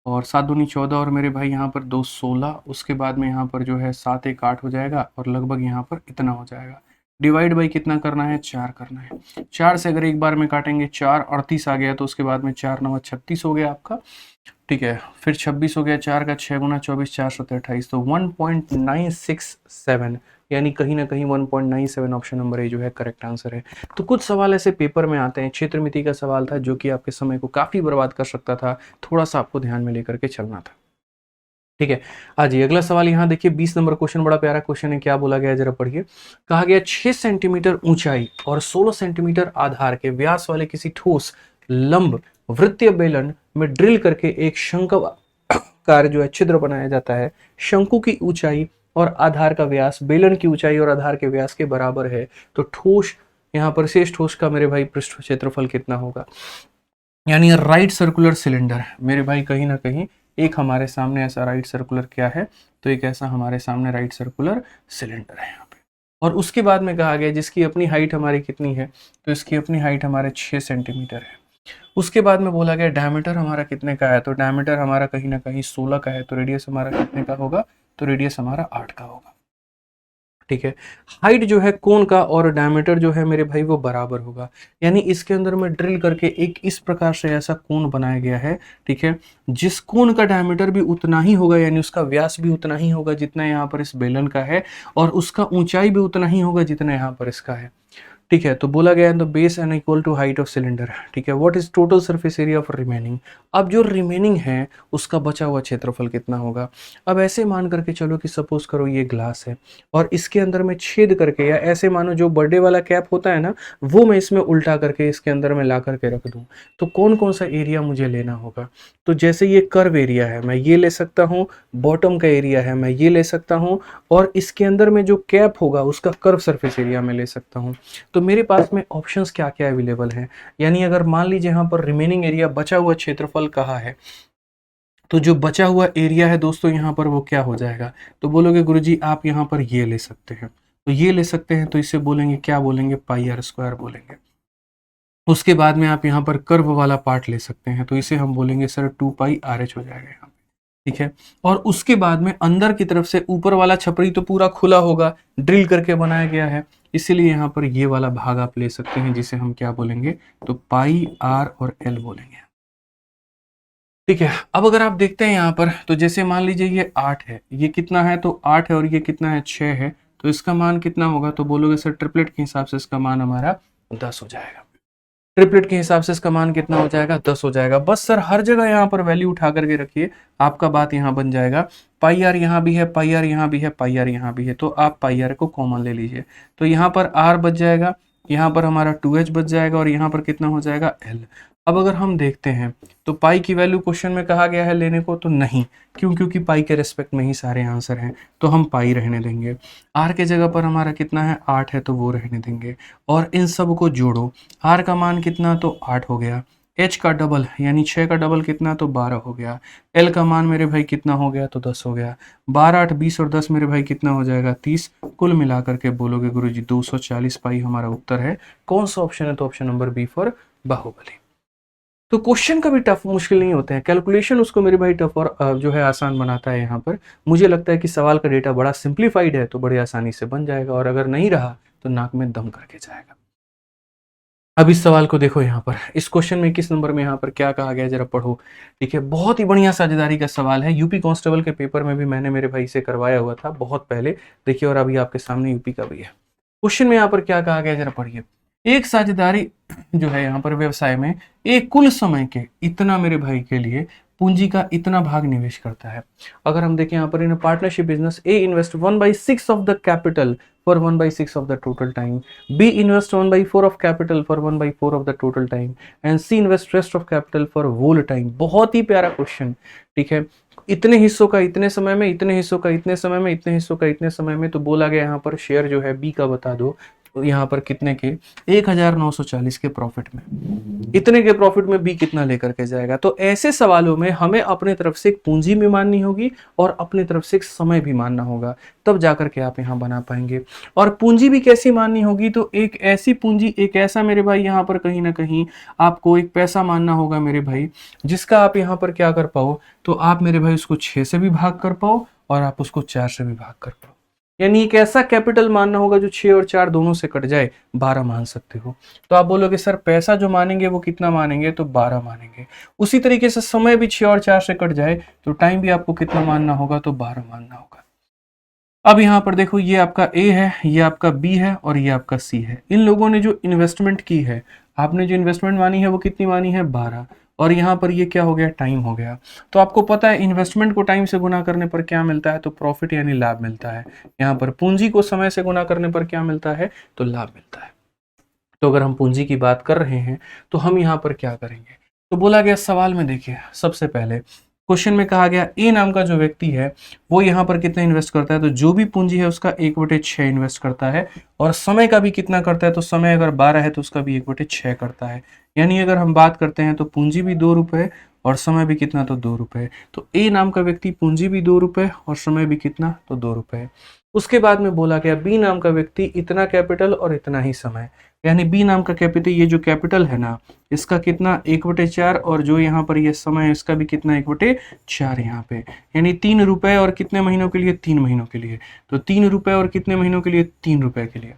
A: और 7 दूनी 14, और मेरे भाई यहाँ पर 2 16, उसके बाद में यहाँ पर जो है 7 1 8 हो जाएगा, और लगभग यहाँ पर इतना हो जाएगा। डिवाइड बाई कितना करना है, 4 करना है। 4 से अगर एक बार में काटेंगे, 4 38 आ गया, तो उसके बाद में 4 9 36 हो गया आपका, ठीक है। फिर 26 हो गया, 4 का 6 गुना 24 4 7 28, तो 1.967, यानी कहीं ना कहीं 1.97 ऑप्शन नंबर ए जो है करेक्ट आंसर है। तो कुछ सवाल ऐसे पेपर में आते हैं, क्षेत्रमिति का सवाल था जो कि आपके समय को काफ़ी बर्बाद कर सकता था, थोड़ा सा आपको ध्यान में लेकर के चलना था, ठीक है। आज अगला सवाल यहाँ देखिए, 20 नंबर क्वेश्चन, बड़ा प्यारा क्वेश्चन है। क्या बोला गया जरा पढ़िए। कहा गया 6 सेंटीमीटर ऊंचाई और 16 सेंटीमीटर आधार के व्यास वाले किसी ठोस लंब वृत्तीय बेलन में ड्रिल करके एक शंक्वाकार जो है छिद्र बनाया जाता है। शंकु की ऊंचाई और आधार का व्यास बेलन की ऊंचाई और आधार के व्यास के बराबर है, तो ठोस यहाँ पर शेष ठोस का मेरे भाई पृष्ठ क्षेत्रफल कितना होगा, यानी राइट सर्कुलर सिलेंडर मेरे भाई, कहीं ना कहीं एक हमारे सामने ऐसा राइट सर्कुलर क्या है, तो एक ऐसा हमारे सामने राइट सर्कुलर सिलेंडर है यहाँ पे। और उसके बाद में कहा गया जिसकी अपनी हाइट हमारी कितनी है, तो इसकी अपनी हाइट हमारे 6 सेंटीमीटर है। उसके बाद में बोला गया डायमीटर हमारा कितने का है, तो डायमीटर हमारा कहीं ना कहीं 16 का है, तो रेडियस हमारा कितने का होगा, तो रेडियस हमारा 8 का होगा,
B: ठीक है। हाइट जो है कोन का और डायमीटर जो है मेरे भाई वो बराबर होगा, यानी इसके अंदर में ड्रिल करके एक इस प्रकार से ऐसा कोन बनाया गया है, ठीक है, जिस कोन का डायमीटर भी उतना ही होगा, यानी उसका व्यास भी उतना ही होगा जितना यहाँ पर इस बेलन का है, और उसका ऊंचाई भी उतना ही होगा जितना यहाँ पर इसका है, ठीक है। तो बोला गया है the base N equal to height of cylinder, ठीक है। What is total surface area of remaining, अब जो रिमेनिंग है उसका बचा हुआ क्षेत्रफल कितना होगा। अब ऐसे मान करके चलो कि सपोज करो ये ग्लास है और इसके अंदर में छेद करके, या ऐसे मानो जो बर्थडे वाला कैप होता है ना, वो मैं इसमें उल्टा करके इसके अंदर में ला करके रख दूं, तो कौन कौन सा एरिया मुझे लेना होगा। तो जैसे ये कर्व एरिया है मैं ये ले सकता हूँ, बॉटम का एरिया है मैं ये ले सकता हूँ, और इसके अंदर में जो कैप होगा उसका कर्व सरफेस एरिया मैं ले सकता हूँ। तो मेरे पास में ऑप्शंस क्या क्या अवेलेबल हैं, यानी अगर मान लीजिए यहाँ पर रिमेनिंग एरिया बचा हुआ क्षेत्रफल कहा है, तो जो बचा हुआ एरिया है दोस्तों यहाँ पर वो क्या हो जाएगा। तो बोलोगे गुरुजी आप यहाँ पर ये ले सकते हैं, तो ये ले सकते हैं, तो इसे बोलेंगे क्या बोलेंगे, पाई आर स्क्वायर बोलेंगे। उसके बाद में आप यहाँ पर कर्व वाला पार्ट ले सकते हैं, तो इसे हम बोलेंगे सर 2 पाई RH हो जाएगा यहाँ पे, ठीक है। और उसके बाद में अंदर की तरफ से ऊपर वाला छपरी तो पूरा खुला होगा, ड्रिल करके बनाया गया है, इसीलिए यहाँ पर ये वाला भाग आप ले सकते हैं, जिसे हम क्या बोलेंगे, तो पाई आर और एल बोलेंगे, ठीक है। अब अगर आप देखते हैं यहाँ पर, तो जैसे मान लीजिए ये 8 है, ये कितना है, तो 8 है, और ये कितना है, 6 है, तो इसका मान कितना होगा। तो बोलोगे सर ट्रिपलेट के हिसाब से इसका मान हमारा 10 हो जाएगा, ट्रिपलेट के हिसाब से इसका मान कितना हो जाएगा, 10 हो जाएगा। बस सर हर जगह यहाँ पर वैल्यू उठा करके रखिए, आपका बात यहाँ बन जाएगा। पाई आर यहाँ भी है, पाई आर यहाँ भी है, पाई आर यहाँ भी है, तो आप पाई आर को कॉमन ले लीजिए, तो यहाँ पर आर बच जाएगा, यहाँ पर हमारा 2h बच जाएगा, और यहाँ पर कितना हो जाएगा, एल। अब अगर हम देखते हैं तो पाई की वैल्यू क्वेश्चन में कहा गया है लेने को, तो नहीं, क्यों, क्योंकि पाई के रेस्पेक्ट में ही सारे आंसर हैं, तो हम पाई रहने देंगे। आर के जगह पर हमारा कितना है, 8 है, तो वो रहने देंगे, और इन सब को जोड़ो, आर का मान कितना, तो 8 हो गया, एच का डबल यानी 6 का डबल कितना, तो 12 हो गया, एल का मान मेरे भाई कितना हो गया, तो 10 हो गया, 12 8 20 और 10 मेरे भाई कितना हो जाएगा, 30, कुल मिलाकर के बोलोगे गुरुजी 240 पाई हमारा उत्तर है। कौन सा ऑप्शन है, तो option number B for Baahubali. तो क्वेश्चन कभी टफ मुश्किल नहीं होते हैं, कैलकुलेशन उसको मेरे भाई टफ और जो है आसान बनाता है। यहाँ पर मुझे लगता है कि सवाल का डेटा बड़ा सिंप्लीफाइड है, तो बड़ी आसानी से बन जाएगा, और अगर नहीं रहा तो नाक में दम करके जाएगा। अब इस सवाल को देखो, यहाँ पर इस क्वेश्चन में किस नंबर में यहाँ पर क्या कहा गया है, जरा पढ़ो, ठीक है। बहुत ही बढ़िया साझेदारी का सवाल है, यूपी कांस्टेबल के पेपर में भी मैंने मेरे भाई से करवाया हुआ था बहुत पहले, देखिए, और अभी आपके सामने यूपी का भी है। क्वेश्चन में यहाँ पर क्या कहा गया, जरा पढ़िए। एक साझेदारी जो है यहाँ पर व्यवसाय में एक कुल समय के इतना मेरे भाई के लिए पूंजी का इतना भाग निवेश करता है। अगर हम देखें यहाँ पर, in partnership business A invest 1/6 of the capital for 1/6 of the total time, B invest 1/4 of capital for 1/4 of the total time, and C invest rest of capital for whole time। बहुत ही प्यारा question, ठीक है। इतने हिस्सों का इतने समय में, इतने हिस्सों का इतने समय में, इतने हिस्सों का इतने समय में, तो बोला गया यहाँ पर शेयर जो है बी का बता दो, तो यहाँ पर कितने के, 1940 के प्रॉफिट में, इतने के प्रॉफिट में बी कितना लेकर के जाएगा। तो ऐसे सवालों में हमें अपने तरफ से एक पूंजी भी माननी होगी और अपनी तरफ से एक समय भी मानना होगा, तब जाकर के आप यहाँ बना पाएंगे। और पूंजी भी कैसी माननी होगी, तो एक ऐसी पूंजी, एक ऐसा मेरे भाई यहाँ पर कहीं ना कहीं आपको एक पैसा मानना होगा मेरे भाई, जिसका आप यहाँ पर क्या कर पाओ, तो आप मेरे भाई उसको 6 से भी भाग कर पाओ और आप उसको 4 से भी भाग कर पाओ, यानी एक ऐसा कैपिटल मानना होगा जो 6 और 4 दोनों से कट जाए, 12 मान सकते हो। तो आप बोलोगे सर पैसा जो मानेंगे वो कितना मानेंगे, तो 12 मानेंगे। उसी तरीके से समय भी 6 और 4 से कट जाए, तो टाइम भी आपको कितना मानना होगा, तो 12 मानना होगा। अब यहाँ पर देखो, ये आपका ए है, ये आपका बी है, और ये आपका सी है। इन लोगों ने जो इन्वेस्टमेंट की है, आपने जो इन्वेस्टमेंट मानी है वो कितनी मानी है, 12, और यहाँ पर ये क्या हो गया, टाइम हो गया। तो आपको पता है इन्वेस्टमेंट को टाइम से गुना करने पर क्या मिलता है, तो प्रॉफिट यानी लाभ मिलता है। यहाँ पर पूंजी को समय से गुना करने पर क्या मिलता है, तो लाभ मिलता है। तो अगर हम पूंजी की बात कर रहे हैं तो हम यहाँ पर क्या करेंगे, तो बोला गया सवाल में, देखिए सबसे पहले क्वेश्चन में कहा गया ए नाम का जो व्यक्ति है वो यहाँ पर कितना इन्वेस्ट करता है, तो जो भी पूंजी है उसका 1/6 इन्वेस्ट करता है, और समय का भी कितना करता है, तो समय अगर 12 है तो उसका भी 1/6 करता है। यानी अगर हम बात करते हैं तो पूंजी भी 2 रुपए और समय भी कितना, तो 2 रुपए। तो ए नाम का व्यक्ति पूंजी भी 2 रुपए और समय भी कितना, तो 2 रुपए। उसके बाद में बोला गया बी नाम का व्यक्ति इतना कैपिटल और इतना ही समय, यानी बी नाम का कैपिटल, ये जो कैपिटल है ना इसका कितना 1/4, और जो यहाँ पर ये समय है इसका भी कितना 1/4 यहाँ पे, यानी 3 रुपए और कितने महीनों के लिए, 3 महीनों के लिए। तो 3 रुपए और कितने महीनों के लिए, 3 रुपए के लिए।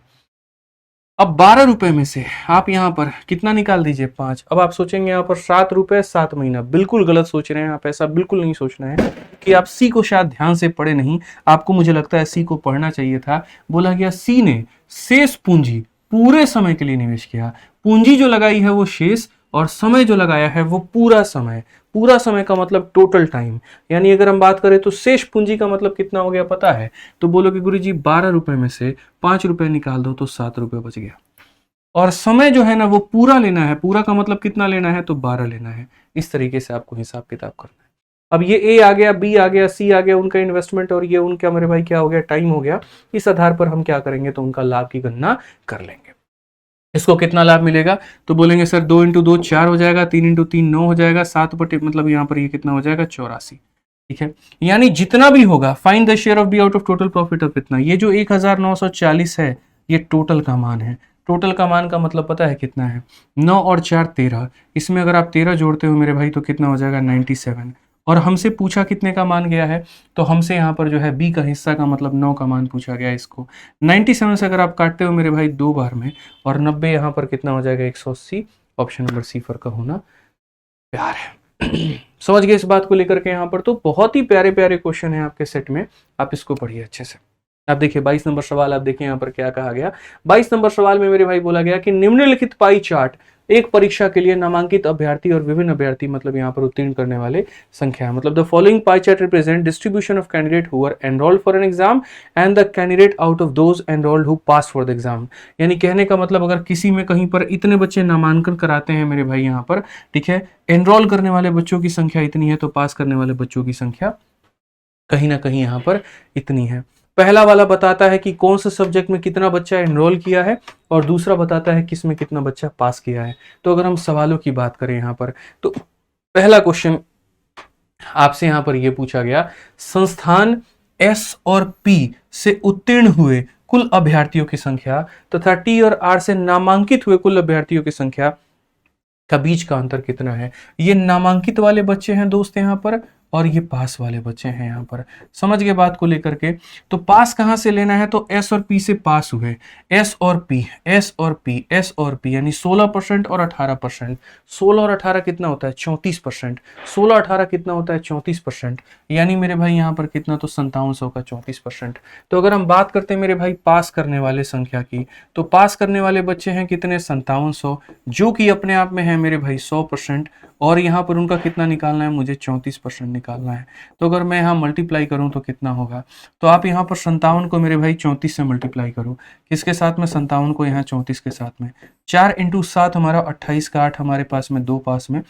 B: अब 12 रुपए में से आप यहाँ पर कितना निकाल दीजिए, 5। अब आप सोचेंगे यहाँ पर 7 रुपए 7 महीना, बिल्कुल गलत सोच रहे हैं आप, ऐसा बिल्कुल नहीं सोचना है कि आप सी को शायद ध्यान से पढ़े नहीं, आपको मुझे लगता है सी को पढ़ना चाहिए था। बोला गया सी ने शेष पूंजी पूरे समय के लिए निवेश किया, पूंजी जो लगाई है वो शेष, और समय जो लगाया है वो पूरा समय। पूरा समय का मतलब टोटल टाइम, यानी अगर हम बात करें तो शेष पूंजी का मतलब कितना हो गया पता है, तो बोलोगे गुरुजी 12 रुपए में से 5 रुपए निकाल दो तो 7 रुपए बच गया, और समय जो है ना वो पूरा लेना है, पूरा का मतलब कितना लेना है, तो 12 लेना है। इस तरीके से आपको हिसाब किताब करना है। अब ये ए आ गया, बी आ गया, सी आ गया, उनका इन्वेस्टमेंट, और ये उनका मेरे भाई क्या हो गया, टाइम हो गया। इस आधार पर हम क्या करेंगे, तो उनका लाभ की गणना कर लेंगे। इसको कितना लाभ मिलेगा, तो बोलेंगे सर 2 × 2 4 हो जाएगा, 3 × 3 9 हो जाएगा, 7 बटे मतलब यहाँ पर ये कितना हो जाएगा, 84। ठीक है, यानी जितना भी होगा, find the share of be out of total profit of इतना, ये जो 1940 है ये टोटल का मान है। टोटल का मान का मतलब पता है कितना है, 9 और 4 13, इसमें अगर आप 13 जोड़ते हो मेरे भाई तो कितना हो जाएगा, 97। और हमसे पूछा कितने का मान गया है, तो हमसे यहाँ पर जो है बी का हिस्सा का मतलब 9 का मान पूछा गया है। इसको 97 से अगर आप काटते हो मेरे भाई 2 बार में, और 90 यहाँ पर कितना हो जाएगा, 180। ऑप्शन नंबर सी फर का होना प्यार है। समझ गए इस बात को लेकर के, यहाँ पर तो बहुत ही प्यारे प्यारे क्वेश्चन है आपके सेट में, आप इसको पढ़िए अच्छे से। आप देखिए 22 नंबर सवाल, आप देखिए यहाँ पर क्या कहा गया। 22 नंबर सवाल में मेरे भाई बोला गया कि निम्नलिखित पाई चार्ट एक परीक्षा के लिए नामांकित अभ्यर्थी और विभिन्न अभ्यर्थी मतलब यहाँ पर उत्तीर्ण करने वाले संख्या है। मतलब the following pie chart represent distribution of candidate who are enrolled for an exam and the candidate out of those enrolled who pass for the exam. यानी कहने का मतलब अगर किसी में कहीं पर इतने बच्चे नामांकन कराते हैं मेरे भाई यहाँ पर, ठीक है, एनरोल करने वाले बच्चों की संख्या इतनी है, तो पास करने वाले बच्चों की संख्या कहीं ना कहीं यहाँ पर इतनी है। पहला वाला बताता है कि कौन से सब्जेक्ट में कितना बच्चा एनरोल किया है, और दूसरा बताता है किस में कितना बच्चा पास किया है। तो अगर हम सवालों की बात करें यहाँ पर, तो पहला क्वेश्चन आपसे यहाँ पर यह पूछा गया, संस्थान एस और पी से उत्तीर्ण हुए कुल अभ्यर्थियों की संख्या तथा टी और आर से नामांकित हुए कुल अभ्यर्थियों की संख्या का बीच का अंतर कितना है। ये नामांकित वाले बच्चे हैं दोस्त यहाँ पर, और ये पास वाले बच्चे हैं यहाँ पर। समझ गए बात को लेकर के। तो पास कहाँ से लेना है, तो एस और पी से पास हुए, एस और पी, एस और पी, एस और पी, यानी 16% और 18%। 16 और 18 कितना होता है, 34%। 16 18 कितना होता है, 34%, यानी मेरे भाई यहाँ पर कितना, तो 5700 का 34%। तो अगर हम बात करते हैं मेरे भाई पास करने वाले संख्या की, तो पास करने वाले बच्चे हैं कितने, 5700, जो कि अपने आप में है मेरे भाई 100%, और यहाँ पर उनका कितना निकालना है, मुझे 34% निकालना है। तो अगर मैं यहाँ मल्टीप्लाई करूँ तो कितना होगा, तो आप यहाँ पर 57 को मेरे भाई 34 से मल्टीप्लाई करो, किसके साथ में, 57 को यहाँ 34 के साथ में, 4 × 7 हमारा 28 का 8 हमारे पास में, 2 पास में,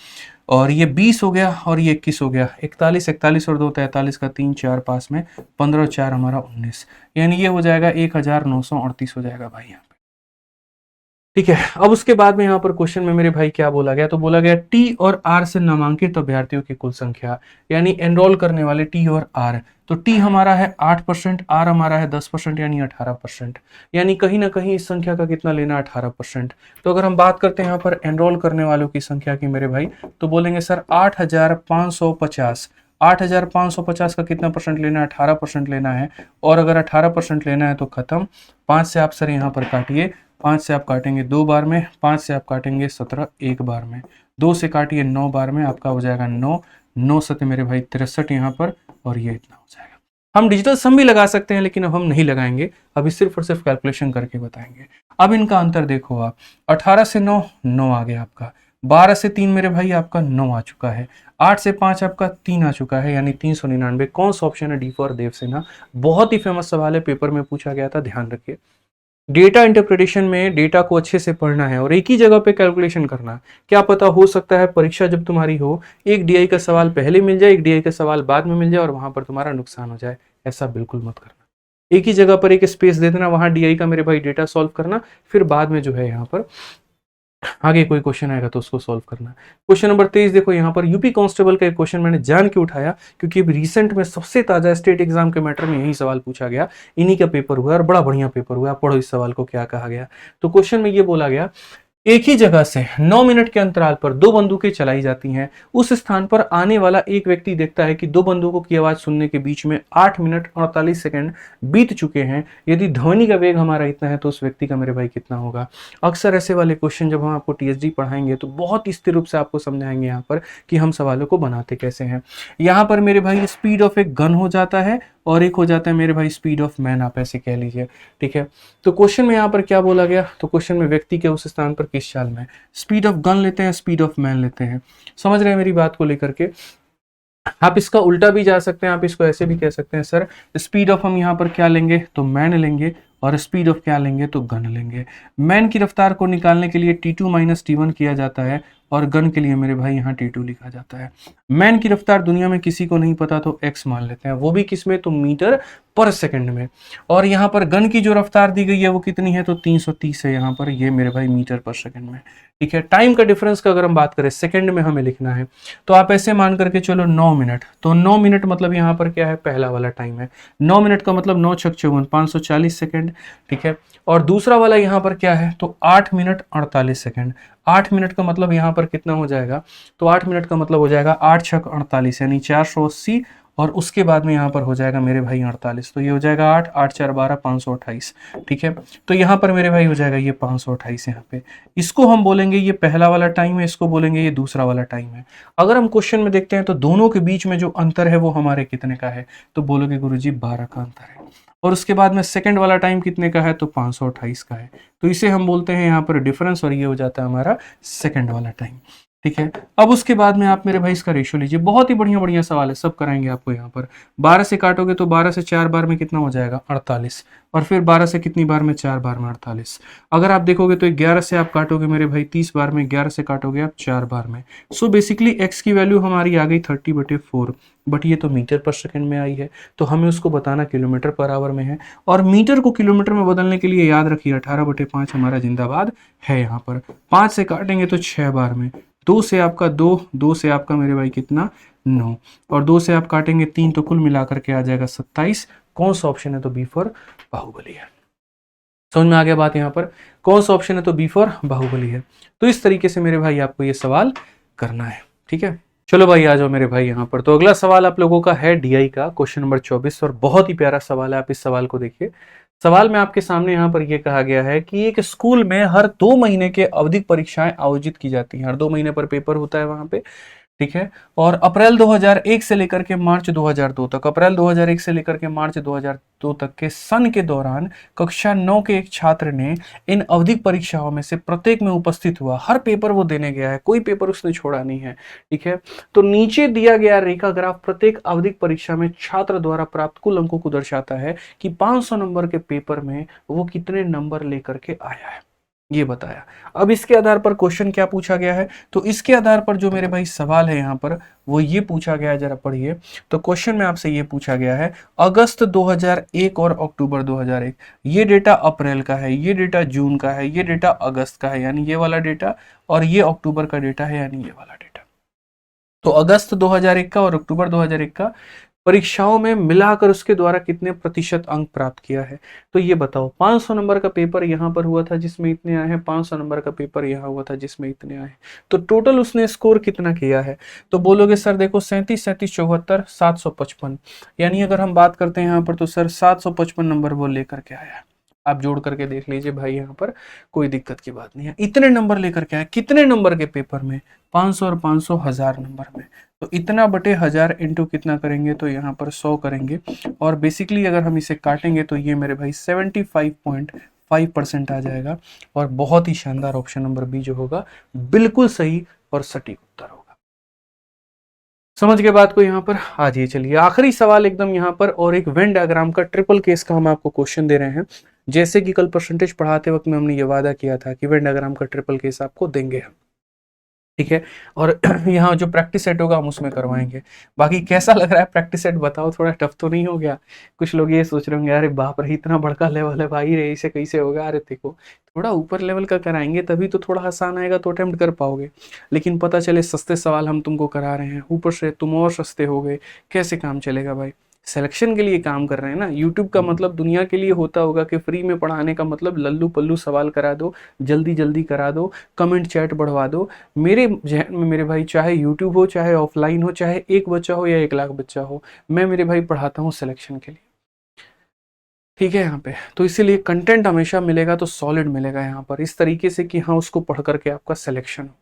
B: और ये 20 हो गया, और ये 21 हो गया, 41 41 और 2 43 का 3 4 पास में, 15 और 4 हमारा 19, यानी ये हो जाएगा 1938 हो जाएगा भाई यहाँ पे। ठीक है, अब उसके बाद में यहाँ पर क्वेश्चन में मेरे भाई क्या बोला गया, तो बोला गया टी और आर से नामांकित अभ्यर्थियों की कुल संख्या, यानी एनरोल करने वाले टी और आर। तो टी हमारा है 8%, आर हमारा है 10%, यानी 18%, यानी कहीं ना कहीं इस संख्या का कितना लेना, 18%। तो अगर हम बात करते हैं यहाँ पर एनरोल करने वालों की संख्या की मेरे भाई, तो बोलेंगे सर 8550, 8550 का कितना परसेंट लेना है, 18% लेना है, और अगर 18% लेना है तो खत्म। 5 से आप सर यहाँ पर काटिए, 5 से आप काटेंगे 2 बार में, 5 से आप काटेंगे 17 एक बार में, 2 से काटिए 9 बार में, आपका हो जाएगा 9, 9 सत्य मेरे भाई 63 यहाँ पर, और ये इतना हो जाएगा। हम डिजिटल सम भी लगा सकते हैं, लेकिन अब हम नहीं लगाएंगे, अभी सिर्फ और सिर्फ कैलकुलेशन करके बताएंगे। अब इनका अंतर देखो आप, 18 से 9 9 आ गया आपका, 12 से 3 मेरे भाई आपका 9 आ चुका है, 8 से 5 आपका 3 आ चुका है, यानी 399। कौन सा ऑप्शन है, डी फॉर देवसेना। बहुत ही फेमस सवाल है, पेपर में पूछा गया था, ध्यान रखिए। डेटा इंटरप्रिटेशन में डेटा को अच्छे से पढ़ना है और एक ही जगह पे कैलकुलेशन करना। क्या पता हो सकता है परीक्षा जब तुम्हारी हो, एक डीआई का सवाल पहले मिल जाए, एक डीआई का सवाल बाद में मिल जाए, और वहां पर तुम्हारा नुकसान हो जाए। ऐसा बिल्कुल मत करना। एक ही जगह पर एक स्पेस दे देना, वहां डीआई का मेरे भाई डेटा सॉल्व करना, फिर बाद में जो है यहाँ पर आगे कोई क्वेश्चन आएगा तो उसको सॉल्व करना है। क्वेश्चन नंबर 23 देखो, यहाँ पर यूपी कांस्टेबल का एक क्वेश्चन मैंने जान के उठाया क्योंकि अभी रिसेंट में सबसे ताजा स्टेट एग्जाम के मैटर में यही सवाल पूछा गया, इन्हीं का पेपर हुआ और बड़ा बढ़िया पेपर हुआ। आप पढ़ो इस सवाल को क्या कहा गया। तो क्वेश्चन में ये बोला गया, एक ही जगह से 9 मिनट के अंतराल पर दो बंदूकें चलाई जाती हैं। उस स्थान पर आने वाला एक व्यक्ति देखता है कि दो बंदूकों की आवाज सुनने के बीच में 8 मिनट 48 सेकंड बीत चुके हैं। यदि ध्वनि का वेग हमारा इतना है तो उस व्यक्ति का मेरे भाई कितना होगा। अक्सर ऐसे वाले क्वेश्चन जब हम आपको टीएसडी पढ़ाएंगे तो बहुत स्थिर रूप से आपको समझाएंगे यहाँ पर कि हम सवालों को बनाते कैसे हैं। यहाँ पर मेरे भाई स्पीड ऑफ एक गन हो जाता है और एक हो जाता है मेरे भाई स्पीड ऑफ मैन, आप ऐसे कह लीजिए, ठीक है। तो क्वेश्चन में यहाँ पर क्या बोला गया, तो क्वेश्चन में व्यक्ति के उस स्थान पर किस चाल में, स्पीड ऑफ गन लेते हैं, स्पीड ऑफ मैन लेते हैं। समझ रहे हैं मेरी बात को लेकर के। आप इसका उल्टा भी जा सकते हैं, आप इसको ऐसे भी कह सकते हैं, सर स्पीड ऑफ हम यहाँ पर क्या लेंगे तो मैन लेंगे और स्पीड ऑफ क्या लेंगे तो गन लेंगे। मैन की रफ्तार को निकालने के लिए T2 माइनस T1 किया जाता है और गन के लिए मेरे भाई यहाँ T2 लिखा जाता है। मैन की रफ्तार दुनिया में किसी को नहीं पता तो x मान लेते हैं, वो भी किस में तो मीटर पर सेकंड में। और यहाँ पर गन की जो रफ्तार दी गई है वो कितनी है तो 330 है यहाँ पर, ये मेरे भाई मीटर पर सेकंड में, ठीक है। टाइम का डिफरेंस का अगर हम बात करें सेकंड में हमें लिखना है तो आप ऐसे मान करके चलो 9 मिनट, तो 9 मिनट मतलब यहाँ पर क्या है पहला वाला टाइम है, 9 मिनट का मतलब 9 छक 54 540 सेकंड, ठीक है। और दूसरा वाला यहाँ पर क्या है तो 8 मिनट 48 सेकंड। 8 मिनट का मतलब यहाँ पर कितना हो जाएगा तो 8 मिनट का मतलब हो जाएगा 8 छक 48 यानी 480 और उसके बाद में यहाँ पर हो जाएगा मेरे भाई 48, तो ये हो जाएगा 8 8 4 12 528, ठीक है। तो यहाँ पर मेरे भाई हो जाएगा ये 528 यहाँ पे। इसको हम बोलेंगे ये पहला वाला टाइम है, इसको बोलेंगे ये दूसरा वाला टाइम है। अगर हम क्वेश्चन में देखते हैं तो दोनों के बीच में जो अंतर है वो हमारे कितने का है तो बोलोगे गुरुजी 12 का अंतर है। और उसके बाद में सेकंड वाला टाइम कितने का है तो 528 का है, तो इसे हम बोलते हैं यहाँ पर डिफरेंस और ये हो जाता है हमारा सेकंड वाला टाइम, ठीक है। अब उसके बाद में आप मेरे भाई इसका रेशियो लीजिए, बहुत ही बढ़िया बढ़िया सवाल है, सब कराएंगे आपको यहाँ पर। 12 से काटोगे तो 12 से 4 बार में कितना हो जाएगा 48, और फिर 12 से कितनी बार में 4 बार में 48। अगर आप देखोगे तो 11 से आप काटोगे मेरे भाई 30 बार में, 11 से काटोगे आप 4 बार में। सो बेसिकली x की वैल्यू हमारी आ गई 30/4, बट ये तो मीटर पर सेकंड में आई है तो हमें उसको बताना किलोमीटर पर आवर में है। और मीटर को किलोमीटर में बदलने के लिए याद रखिए 18/5 हमारा जिंदाबाद है यहाँ पर। 5 से काटेंगे तो 6 बार में, 2 से आपका 2, 2 से आपका मेरे भाई कितना 9, और 2 से आप काटेंगे 3, तो कुल मिलाकर के आ जाएगा 27। कौन सा ऑप्शन है तो बी फॉर बाहुबली है। समझ में आ गया बात यहाँ पर, कौन सा ऑप्शन है तो बी फॉर बाहुबली है। तो इस तरीके से मेरे भाई आपको ये सवाल करना है, ठीक है। चलो भाई आ जाओ मेरे भाई यहाँ पर। तो अगला सवाल आप लोगों का है डीआई का क्वेश्चन नंबर 24 और बहुत ही प्यारा सवाल है, आप इस सवाल को देखिए। सवाल में आपके सामने यहाँ पर यह कहा गया है कि एक स्कूल में हर 2 महीने के आवधिक परीक्षाएं आयोजित की जाती हैं, हर 2 महीने पर पेपर होता है वहां पे, ठीक है। और अप्रैल 2001 से लेकर के मार्च 2002 तक, अप्रैल 2001 से लेकर के मार्च 2002 तक के सन के दौरान कक्षा 9 के एक छात्र ने इन आवधिक परीक्षाओं में से प्रत्येक में उपस्थित हुआ, हर पेपर वो देने गया है, कोई पेपर उसने छोड़ा नहीं है, ठीक है। तो नीचे दिया गया रेखा ग्राफ प्रत्येक आवधिक परीक्षा में छात्र द्वारा प्राप्त कुल अंकों को दर्शाता है कि 500 नंबर के पेपर में वो कितने नंबर लेकर के आया है, ये बताया। अब इसके आधार पर क्वेश्चन क्या पूछा गया है, तो इसके आधार पर जो मेरे भाई सवाल है यहाँ पर वो ये पूछा गया है, जरा पढ़िए। तो क्वेश्चन में आपसे ये पूछा गया है अगस्त 2001 और अक्टूबर 2001, ये डेटा अप्रैल का है, ये डेटा जून का है, ये डेटा अगस्त का है यानी ये वाला डेटा, और ये अक्टूबर का डेटा है यानी ये वाला डेटा। तो अगस्त 2001 का और अक्टूबर 2001 का परीक्षाओं में मिलाकर उसके द्वारा कितने प्रतिशत अंक प्राप्त किया है, तो ये बताओ। 500 नंबर का पेपर यहाँ पर हुआ था जिसमें इतने आए हैं, 500 नंबर का पेपर यहाँ हुआ था जिसमें इतने आए हैं, तो टोटल उसने स्कोर कितना किया है, तो बोलोगे सर देखो 37 37 74 755, यानी अगर हम बात करते हैं यहाँ पर तो सर 755 नंबर वो लेकर के आया है। आप जोड़ करके देख लीजिए भाई, यहाँ पर कोई दिक्कत की बात नहीं है। इतने नंबर लेकर के आया, कितने नंबर के पेपर में 500 और 500 1000 नंबर में, तो इतना बटे 1000 इंटू कितना करेंगे तो यहाँ पर 100 करेंगे, और बेसिकली अगर हम इसे काटेंगे तो ये मेरे भाई 75.5% आ जाएगा। और बहुत ही शानदार ऑप्शन नंबर बी जो होगा बिल्कुल सही और सटीक उत्तर होगा। समझ गए बात को यहाँ पर। आज ये चलिए आखिरी सवाल एकदम यहाँ पर, और एक वेन डायग्राम का ट्रिपल केस का हम आपको क्वेश्चन दे रहे हैं। जैसे कि कल परसेंटेज पढ़ाते वक्त में हमने ये वादा किया था कि वेन डायग्राम का ट्रिपल केस आपको देंगे हम। ठीक है। और यहाँ जो प्रैक्टिस सेट होगा हम उसमें करवाएंगे। बाकी कैसा लग रहा है प्रैक्टिस सेट, बताओ, थोड़ा टफ तो नहीं हो गया? कुछ लोग ये सोच रहे होंगे अरे बाप रे इतना बड़का लेवल है भाई रे, इसे कैसे होगा? अरे देखो थोड़ा ऊपर लेवल का कराएंगे तभी तो थोड़ा आसान आएगा, तो अटेम्प्ट कर पाओगे। लेकिन पता चले सस्ते सवाल हम तुमको करा रहे हैं, ऊपर से तुम और सस्ते हो गए, कैसे काम चलेगा भाई? सिलेक्शन के लिए काम कर रहे हैं ना। यूट्यूब का मतलब दुनिया के लिए होता होगा कि फ्री में पढ़ाने का मतलब लल्लू पल्लू सवाल करा दो, जल्दी जल्दी करा दो, कमेंट चैट बढ़वा दो। मेरे जहन में मेरे भाई चाहे यूट्यूब हो, चाहे ऑफलाइन हो, चाहे एक बच्चा हो या 1 लाख बच्चा हो, मैं मेरे भाई पढ़ाता हूँ सिलेक्शन के लिए। ठीक है यहाँ पे तो इसीलिए कंटेंट हमेशा मिलेगा तो सॉलिड मिलेगा यहाँ पर, इस तरीके से कि हाँ उसको पढ़ करके आपका सिलेक्शन हो।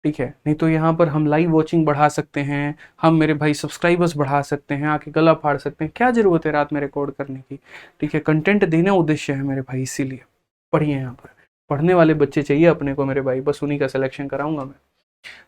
B: ठीक है, नहीं तो यहाँ पर हम लाइव वॉचिंग बढ़ा सकते हैं, हम मेरे भाई सब्सक्राइबर्स बढ़ा सकते हैं, आके गला फाड़ सकते हैं, क्या जरूरत है रात में रिकॉर्ड करने की? ठीक है, कंटेंट देना उद्देश्य है मेरे भाई, इसीलिए पढ़िए यहाँ पर। पढ़ने वाले बच्चे चाहिए अपने को मेरे भाई, बस उन्हीं का सिलेक्शन कराऊंगा मैं।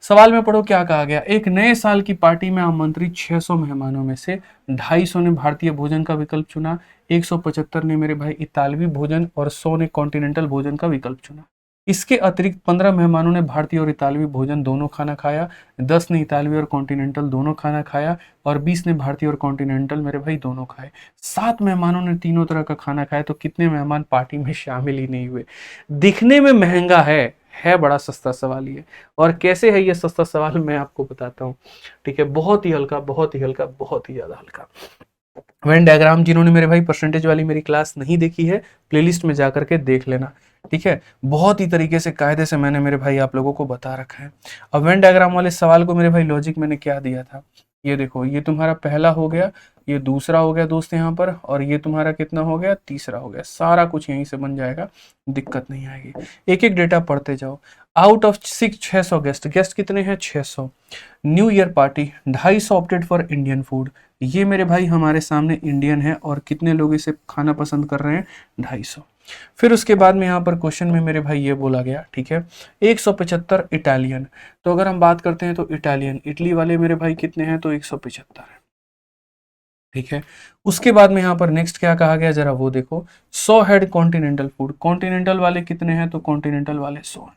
B: सवाल में पढ़ो क्या कहा गया। एक नए साल की पार्टी में आमंत्रित 600 मेहमानों में से 250 ने भारतीय भोजन का विकल्प चुना, 175 ने मेरे भाई इतालवी भोजन और 100 ने कॉन्टिनेंटल भोजन का विकल्प चुना। इसके अतिरिक्त 15 मेहमानों ने भारतीय और इतालवी भोजन दोनों खाना खाया, 10 ने इतालवी और कॉन्टिनेंटल दोनों खाना खाया और 20 ने भारतीय और कॉन्टिनेंटल मेरे भाई दोनों खाए। 7 मेहमानों ने तीनों तरह का खाना खाया, तो कितने मेहमान पार्टी में शामिल ही नहीं हुए? दिखने में महंगा है बड़ा सस्ता सवाल ये। और कैसे है ये सस्ता सवाल मैं आपको बताता हूँ। ठीक है, बहुत ही हल्का, बहुत ही हल्का, बहुत ही ज्यादा हल्का। वेन डायग्राम जिन्होंने मेरे भाई परसेंटेज वाली मेरी क्लास नहीं देखी है, प्लेलिस्ट में जाकर के देख लेना। ठीक है, बहुत ही तरीके से कायदे से मैंने मेरे भाई आप लोगों को बता रखा है। अब वेन डायग्राम वाले सवाल को मेरे भाई लॉजिक मैंने क्या दिया था, ये देखो, ये तुम्हारा पहला हो गया, ये दूसरा हो गया दोस्त यहाँ पर, और ये तुम्हारा कितना हो गया, तीसरा हो गया। सारा कुछ यहीं से बन जाएगा, दिक्कत नहीं आएगी। एक एक डेटा पढ़ते जाओ। आउट ऑफ 600 गेस्ट, गेस्ट कितने हैं? 600। New year party 250 opted for Indian food, ये मेरे भाई हमारे सामने इंडियन है और कितने लोग इसे खाना पसंद कर रहे हैं? 250। फिर उसके बाद में यहाँ पर क्वेश्चन में मेरे भाई ये बोला गया, ठीक है, 175 इटालियन। तो अगर हम बात करते हैं तो इटालियन, इटली वाले मेरे भाई कितने हैं? तो 175 है। ठीक है, उसके बाद में यहाँ पर नेक्स्ट क्या कहा गया जरा वो देखो, 100 हेड कॉन्टिनेंटल फूड, कॉन्टिनेंटल वाले कितने हैं? तो कॉन्टिनेंटल वाले 100 हैं।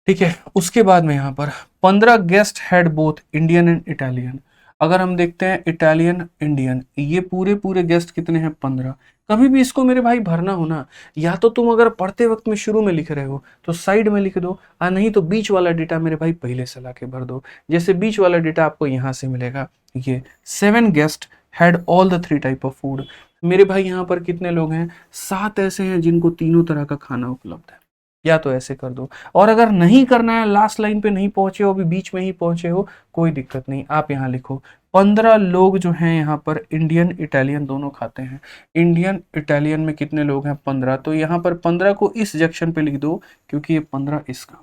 B: ठीक है, उसके बाद में यहाँ पर 15 guest had both Indian and Italian. अगर हम देखते हैं इटालियन इंडियन, ये पूरे पूरे गेस्ट कितने हैं? 15। कभी भी इसको मेरे भाई भरना हो ना, या तो तुम अगर पढ़ते वक्त में शुरू में लिख रहे हो तो साइड में लिख दो, और नहीं तो बीच वाला डेटा मेरे भाई पहले से ला के भर दो। जैसे बीच वाला डेटा आपको यहाँ से मिलेगा, ये 7 guest had all the 3 type of food. मेरे भाई यहाँ पर कितने लोग हैं? 7 ऐसे हैं जिनको तीनों तरह का खाना उपलब्ध है। या तो ऐसे कर दो, और अगर नहीं करना है, लास्ट लाइन पे नहीं पहुंचे हो, अभी बीच में ही पहुंचे हो, कोई दिक्कत नहीं, आप यहाँ लिखो 15 लोग जो हैं यहाँ पर इंडियन इटालियन दोनों खाते हैं। इंडियन इटालियन में कितने लोग हैं? 15। तो यहाँ पर 15 को इस जंक्शन पे लिख दो, क्योंकि ये 15 इसका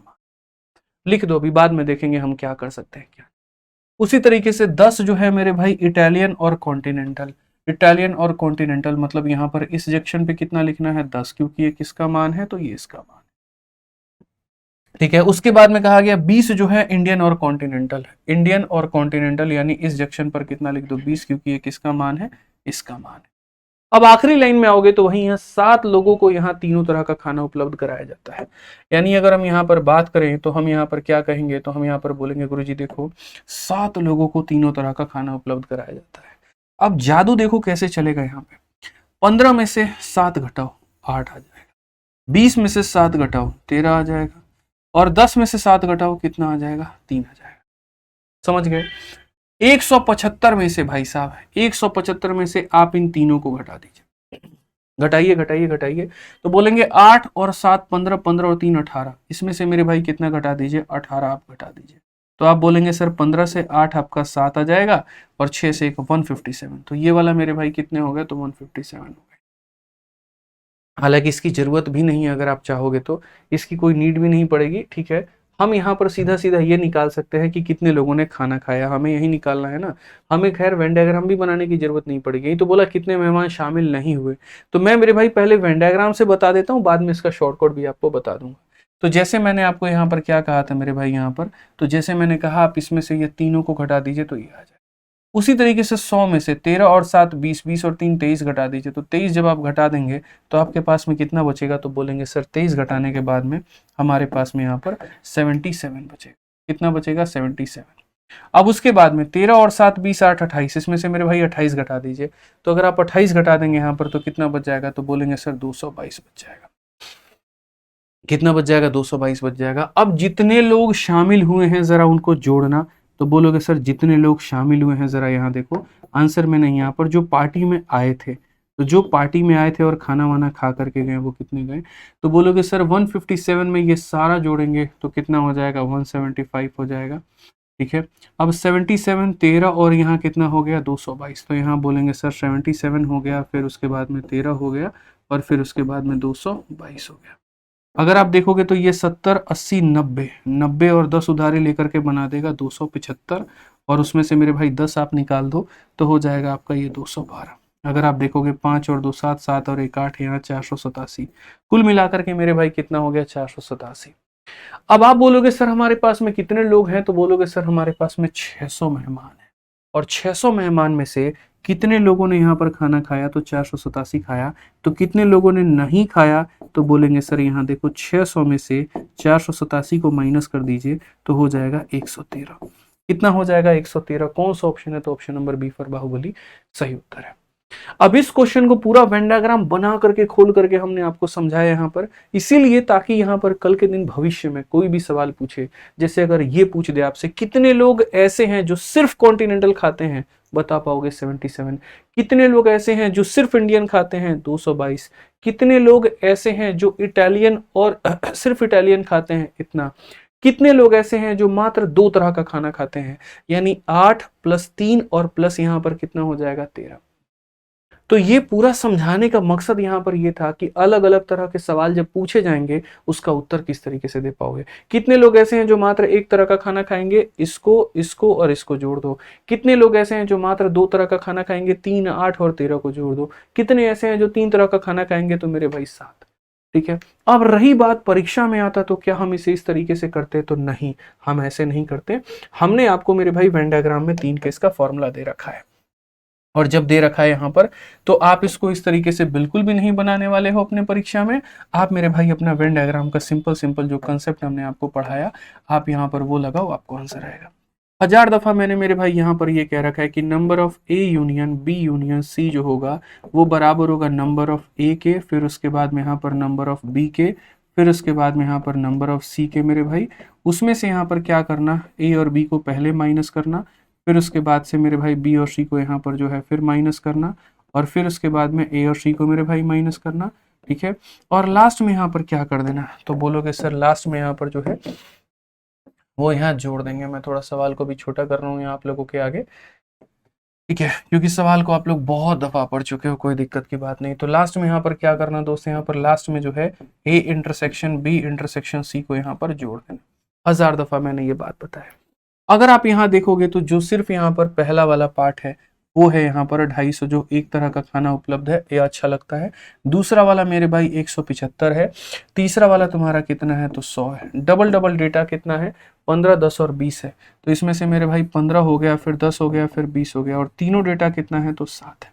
B: लिख दो, अभी बाद में देखेंगे हम क्या कर सकते हैं क्या। उसी तरीके से 10 जो है मेरे भाई इटालियन और कॉन्टिनेंटल, इटालियन और कॉन्टिनेंटल मतलब यहाँ पर इस जंक्शन पे कितना लिखना है? 10, क्योंकि ये किसका मान है? तो ये इसका मान। ठीक है, उसके बाद में कहा गया 20 जो है इंडियन और कॉन्टिनेंटल, इंडियन और कॉन्टिनेंटल यानी इस जंक्शन पर कितना लिख दो? 20, क्योंकि ये किसका मान है? इसका मान है। अब आखिरी लाइन में आओगे तो वहीं यहाँ 7 लोगों को यहाँ तीनों तरह का खाना उपलब्ध कराया जाता है। यानी अगर हम यहाँ पर बात करें तो हम यहाँ पर क्या कहेंगे? तो हम यहाँ पर बोलेंगे गुरुजी देखो 7 लोगों को तीनों तरह का खाना उपलब्ध कराया जाता है। अब जादू देखो कैसे चलेगा यहाँ पे। 15 में से 7 घटाओ, 8 आ जाएगा। 20 में से 7 घटाओ, 13 आ जाएगा। और 10 में से 7 घटाओ, कितना आ जाएगा? 3 आ जाएगा। समझ गए? 175 में से भाई साहब, 175 में से आप इन तीनों को घटा दीजिए, घटाइए घटाइए घटाइए। तो बोलेंगे 8 और 7 15, 15 और 3 18। इसमें से मेरे भाई कितना घटा दीजिए? 18 आप घटा दीजिए। तो आप बोलेंगे सर 15 से 8 आपका 7 आ जाएगा, और 6 से 1 157। तो ये वाला मेरे भाई कितने हो गए? तो 157 हो गए। हालांकि इसकी जरूरत भी नहीं है, अगर आप चाहोगे तो इसकी कोई नीड भी नहीं पड़ेगी। ठीक है, हम यहाँ पर सीधा सीधा ये निकाल सकते हैं कि कितने लोगों ने खाना खाया, हमें यही निकालना है ना। हमें खैर वेन डायग्राम भी बनाने की जरूरत नहीं पड़ेगी। यही तो बोला कितने मेहमान शामिल नहीं हुए। तो मैं मेरे भाई पहले वेन डायग्राम से बता देता हूँ, बाद में इसका शॉर्टकट भी आपको बता दूंगा। तो जैसे मैंने आपको यहाँ पर क्या कहा था मेरे भाई, यहाँ पर तो जैसे मैंने कहा आप इसमें से ये तीनों को घटा दीजिए तो ये आ जाए। उसी तरीके से 100 में से 13 और 7 20, 20 और 3 23 घटा दीजिए। तो 23 जब आप घटा देंगे तो आपके पास में कितना बचेगा, तो बोलेंगे सर 23 घटाने के बाद में हमारे पास में यहाँ पर 77 बचेगा। कितना बचेगा, 77। अब उसके बाद में 13 और 7 20 8 28, इसमें से मेरे भाई 28 घटा दीजिए। तो अगर आप 28 घटा देंगे यहाँ पर तो कितना बच जाएगा, तो बोलेंगे सर 222 बच जाएगा। कितना बच जाएगा, 222 बच जाएगा। अब जितने लोग शामिल हुए हैं जरा उनको जोड़ना। तो बोलोगे सर जितने लोग शामिल हुए हैं जरा यहाँ देखो, आंसर में नहीं, यहाँ पर जो पार्टी में आए थे, तो जो पार्टी में आए थे और खाना वाना खा करके गए वो कितने गए, तो बोलोगे सर 157 में ये सारा जोड़ेंगे तो कितना हो जाएगा, 175 हो जाएगा। ठीक है, अब 77 13 और यहाँ कितना हो गया, 222। तो यहाँ बोलेंगे सर 77 हो गया, फिर उसके बाद में 13 हो गया और फिर उसके बाद में 222 हो गया। अगर आप देखोगे तो ये 70 80 90 90 और 10 उधारी लेकर के बना देगा 275, और उसमें से मेरे भाई 10 आप निकाल दो तो हो जाएगा आपका ये 212। अगर आप देखोगे 5 और 2 7, 7 और 1 8, यहाँ 487, कुल मिलाकर के मेरे भाई कितना हो गया, 487। अब आप बोलोगे सर हमारे पास में कितने लोग हैं, तो बोलोगे सर हमारे पास में 600 मेहमान हैं, और 600 मेहमान में से कितने लोगों ने यहाँ पर खाना खाया, तो 487 खाया। तो कितने लोगों ने नहीं खाया, तो बोलेंगे सर यहाँ देखो 600 में से 487 को माइनस कर दीजिए तो हो जाएगा 113। कितना हो जाएगा, 113। कौन सा ऑप्शन है, तो option number B for Baahubali सही उत्तर है। अब इस क्वेश्चन को पूरा वेन डायग्राम बना करके खोल करके हमने आपको समझाया यहाँ पर, इसीलिए ताकि यहाँ पर कल के दिन भविष्य में कोई भी सवाल पूछे, जैसे अगर ये पूछ दे आपसे कितने लोग ऐसे हैं जो सिर्फ कॉन्टिनेंटल खाते हैं, बता पाओगे 77। कितने लोग ऐसे हैं जो सिर्फ इंडियन खाते हैं, 222। कितने लोग ऐसे हैं जो इटालियन और सिर्फ इटालियन खाते हैं, इतना। कितने लोग ऐसे हैं जो मात्र 2 तरह का खाना खाते हैं, यानी 8 + 3 और प्लस यहाँ पर कितना हो जाएगा, 13। तो ये पूरा समझाने का मकसद यहाँ पर ये था कि अलग अलग तरह के सवाल जब पूछे जाएंगे उसका उत्तर किस तरीके से दे पाओगे। कितने लोग ऐसे हैं जो मात्र 1 तरह का खाना खाएंगे, इसको इसको और इसको जोड़ दो। कितने लोग ऐसे हैं जो मात्र 2 तरह का खाना खाएंगे, 3 8 और 13 को जोड़ दो। कितने ऐसे हैं जो 3 तरह का खाना खाएंगे, तो मेरे भाई 7। ठीक है, अब रही बात परीक्षा में आता तो क्या हम इसे इस तरीके से करते, तो नहीं, हम ऐसे नहीं करते। हमने आपको मेरे भाई वेन डायग्राम में 3 केस का फॉर्मूला दे रखा है, और जब दे रखा है यहाँ पर तो आप इसको इस तरीके से बिल्कुल भी नहीं बनाने वाले हो अपने परीक्षा में। आप मेरे भाई अपना वेन डायग्राम का सिंपल जो कंसेप्ट हमने आपको पढ़ाया आप यहाँ पर वो लगाओ, आपको आंसर आएगा। 1000 दफा मैंने मेरे भाई यहाँ पर ये कह रखा है कि number of A union B union C जो होगा वो बराबर होगा नंबर ऑफ ए के, फिर उसके बाद में यहाँ पर नंबर ऑफ बी के, फिर उसके बाद में यहाँ पर नंबर ऑफ सी के। मेरे भाई उसमें से यहाँ पर क्या करना, ए और बी को पहले माइनस करना, फिर उसके बाद से मेरे भाई बी और सी को यहाँ पर जो है फिर माइनस करना, और फिर उसके बाद में ए और सी को मेरे भाई माइनस करना। ठीक है, और लास्ट में यहाँ पर क्या कर देना, तो बोलोगे सर लास्ट में यहाँ पर जो है वो यहाँ जोड़ देंगे। मैं थोड़ा सवाल को भी छोटा कर रहा हूँ यहाँ आप लोगों के आगे, ठीक है, क्योंकि सवाल को आप लोग बहुत दफा पढ़ चुके हो, कोई दिक्कत की बात नहीं। तो लास्ट में यहाँ पर क्या करना दोस्तों, यहाँ पर लास्ट में जो है A intersection B intersection C को यहाँ पर जोड़ देना। 1000 दफा मैंने ये बात बताया। अगर आप यहाँ देखोगे तो जो सिर्फ यहाँ पर पहला वाला पार्ट है वो है यहाँ पर 250, जो 1 तरह का खाना उपलब्ध है, ये अच्छा लगता है। दूसरा वाला मेरे भाई 175 है। तीसरा वाला तुम्हारा कितना है, तो 100 है। डबल डेटा कितना है, 15 10 और 20 है। तो इसमें से मेरे भाई 15 हो गया, फिर 10 हो गया, फिर 20 हो गया, और तीनों डेटा कितना है, तो 7 है।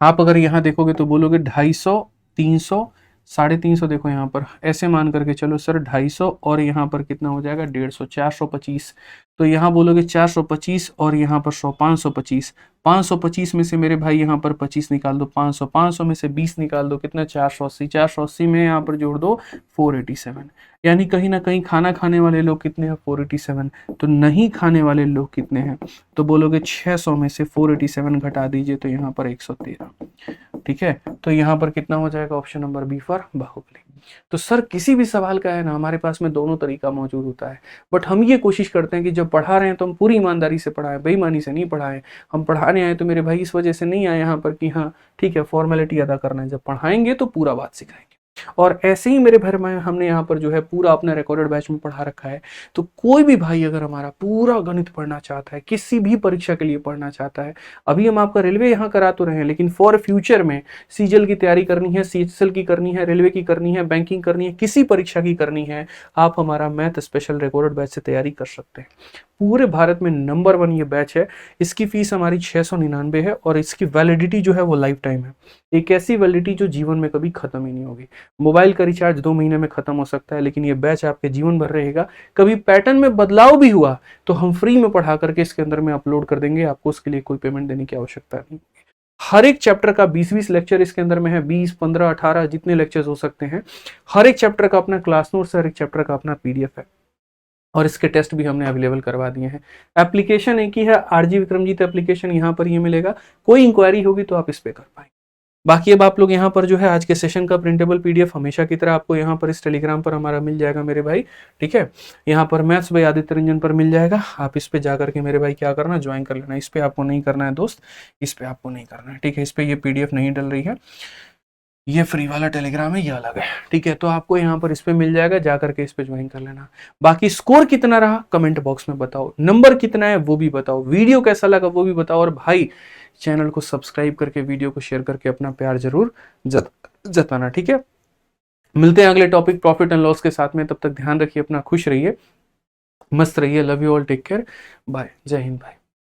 B: आप अगर यहाँ देखोगे तो बोलोगे 250 300 350, देखो यहाँ पर ऐसे मान करके चलो सर 250 और यहाँ पर कितना हो जाएगा, 150 425। तो यहाँ बोलोगे 425 और यहाँ पर 100 525। 525 में से मेरे भाई यहाँ पर 25 निकाल दो, 500 500 में से 20 निकाल दो, कितना 480। 480 में यहाँ पर जोड़ दो 487। यानी कहीं ना कहीं खाना खाने वाले लोग कितने हैं, 487। तो नहीं खाने वाले लोग कितने हैं, तो बोलोगे 600 में से 487 घटा दीजिए तो यहाँ पर 113। ठीक है, तो यहाँ पर कितना हो जाएगा, option number B for Baahubali. तो सर किसी भी सवाल का है ना, हमारे पास में दोनों तरीका मौजूद होता है, बट हम ये कोशिश करते हैं कि जब पढ़ा रहे हैं तो हम पूरी ईमानदारी से पढ़ाएं, बेईमानी से नहीं पढ़ाएं। हम पढ़ाने आए तो मेरे भाई इस वजह से नहीं आए यहाँ पर कि हाँ ठीक है फॉर्मेलिटी अदा करना है, जब पढ़ाएंगे तो पूरा बात सिखाएंगे। और ऐसे ही मेरे भर में हमने यहाँ पर जो है पूरा अपना रिकॉर्डेड बैच में पढ़ा रखा है। तो कोई भी भाई अगर हमारा पूरा गणित पढ़ना चाहता है, किसी भी परीक्षा के लिए पढ़ना चाहता है, अभी हम आपका रेलवे यहाँ करा तो रहे हैं, लेकिन फॉर फ्यूचर में सीजीएल की तैयारी करनी है, सीएचएसएल की करनी है, रेलवे की करनी है, बैंकिंग करनी है, किसी परीक्षा की करनी है, आप हमारा मैथ स्पेशल रिकॉर्डेड बैच से तैयारी कर सकते हैं। पूरे भारत में नंबर 1 ये बैच है। इसकी फीस हमारी 699 है और इसकी वैलिडिटी जो है वो लाइफ टाइम है। एक ऐसी वैलिडिटी जो जीवन में कभी खत्म ही नहीं होगी। मोबाइल का रिचार्ज 2 महीने में खत्म हो सकता है, लेकिन ये बैच आपके जीवन भर रहेगा। कभी पैटर्न में बदलाव भी हुआ तो हम फ्री में पढ़ा करके इसके अंदर में अपलोड कर देंगे, आपको उसके लिए कोई पेमेंट देने की आवश्यकता नहीं। हर एक चैप्टर का 20-20 लेक्चर इसके अंदर में है, 20, 15, 18 जितने लेक्चर्स हो सकते हैं। हर एक चैप्टर का अपना क्लास नोट्स है, हर एक चैप्टर का अपना पीडीएफ है और इसके टेस्ट भी हमने अवेलेबल करवा दिए हैं। एप्लीकेशन एक ही है, आरजी विक्रमजीत एप्लीकेशन, यहाँ पर ये मिलेगा। कोई इंक्वायरी होगी तो आप इस पे कर पाएंगे। बाकी अब आप लोग यहाँ पर जो है आज के सेशन का प्रिंटेबल पीडीएफ हमेशा की तरह आपको यहाँ पर इस टेलीग्राम पर हमारा मिल जाएगा मेरे भाई, ठीक है। यहाँ पर मैथ्स बाय आदित्य रंजन पर मिल जाएगा। आप इस पे जा करके मेरे भाई क्या करना, ज्वाइन कर लेना। इस पे आपको नहीं करना है दोस्त, इस पे आपको नहीं करना है, ठीक है। इस पे ये पीडीएफ नहीं डल रही है, ये फ्री वाला टेलीग्राम है, ये अलग है, ठीक है। तो आपको यहाँ पर इस पे मिल जाएगा, जा करके इस पे ज्वाइन कर लेना। बाकी स्कोर कितना रहा कमेंट बॉक्स में बताओ, नंबर कितना है वो भी बताओ, वीडियो कैसा लगा वो भी बताओ, और भाई चैनल को सब्सक्राइब करके वीडियो को शेयर करके अपना प्यार जरूर जताना, ठीक है। मिलते हैं अगले टॉपिक प्रॉफिट एंड लॉस के साथ में। तब तक ध्यान रखिए अपना, खुश रहिए, मस्त रहिए। Love you all, take care, bye, जय हिंद भाई।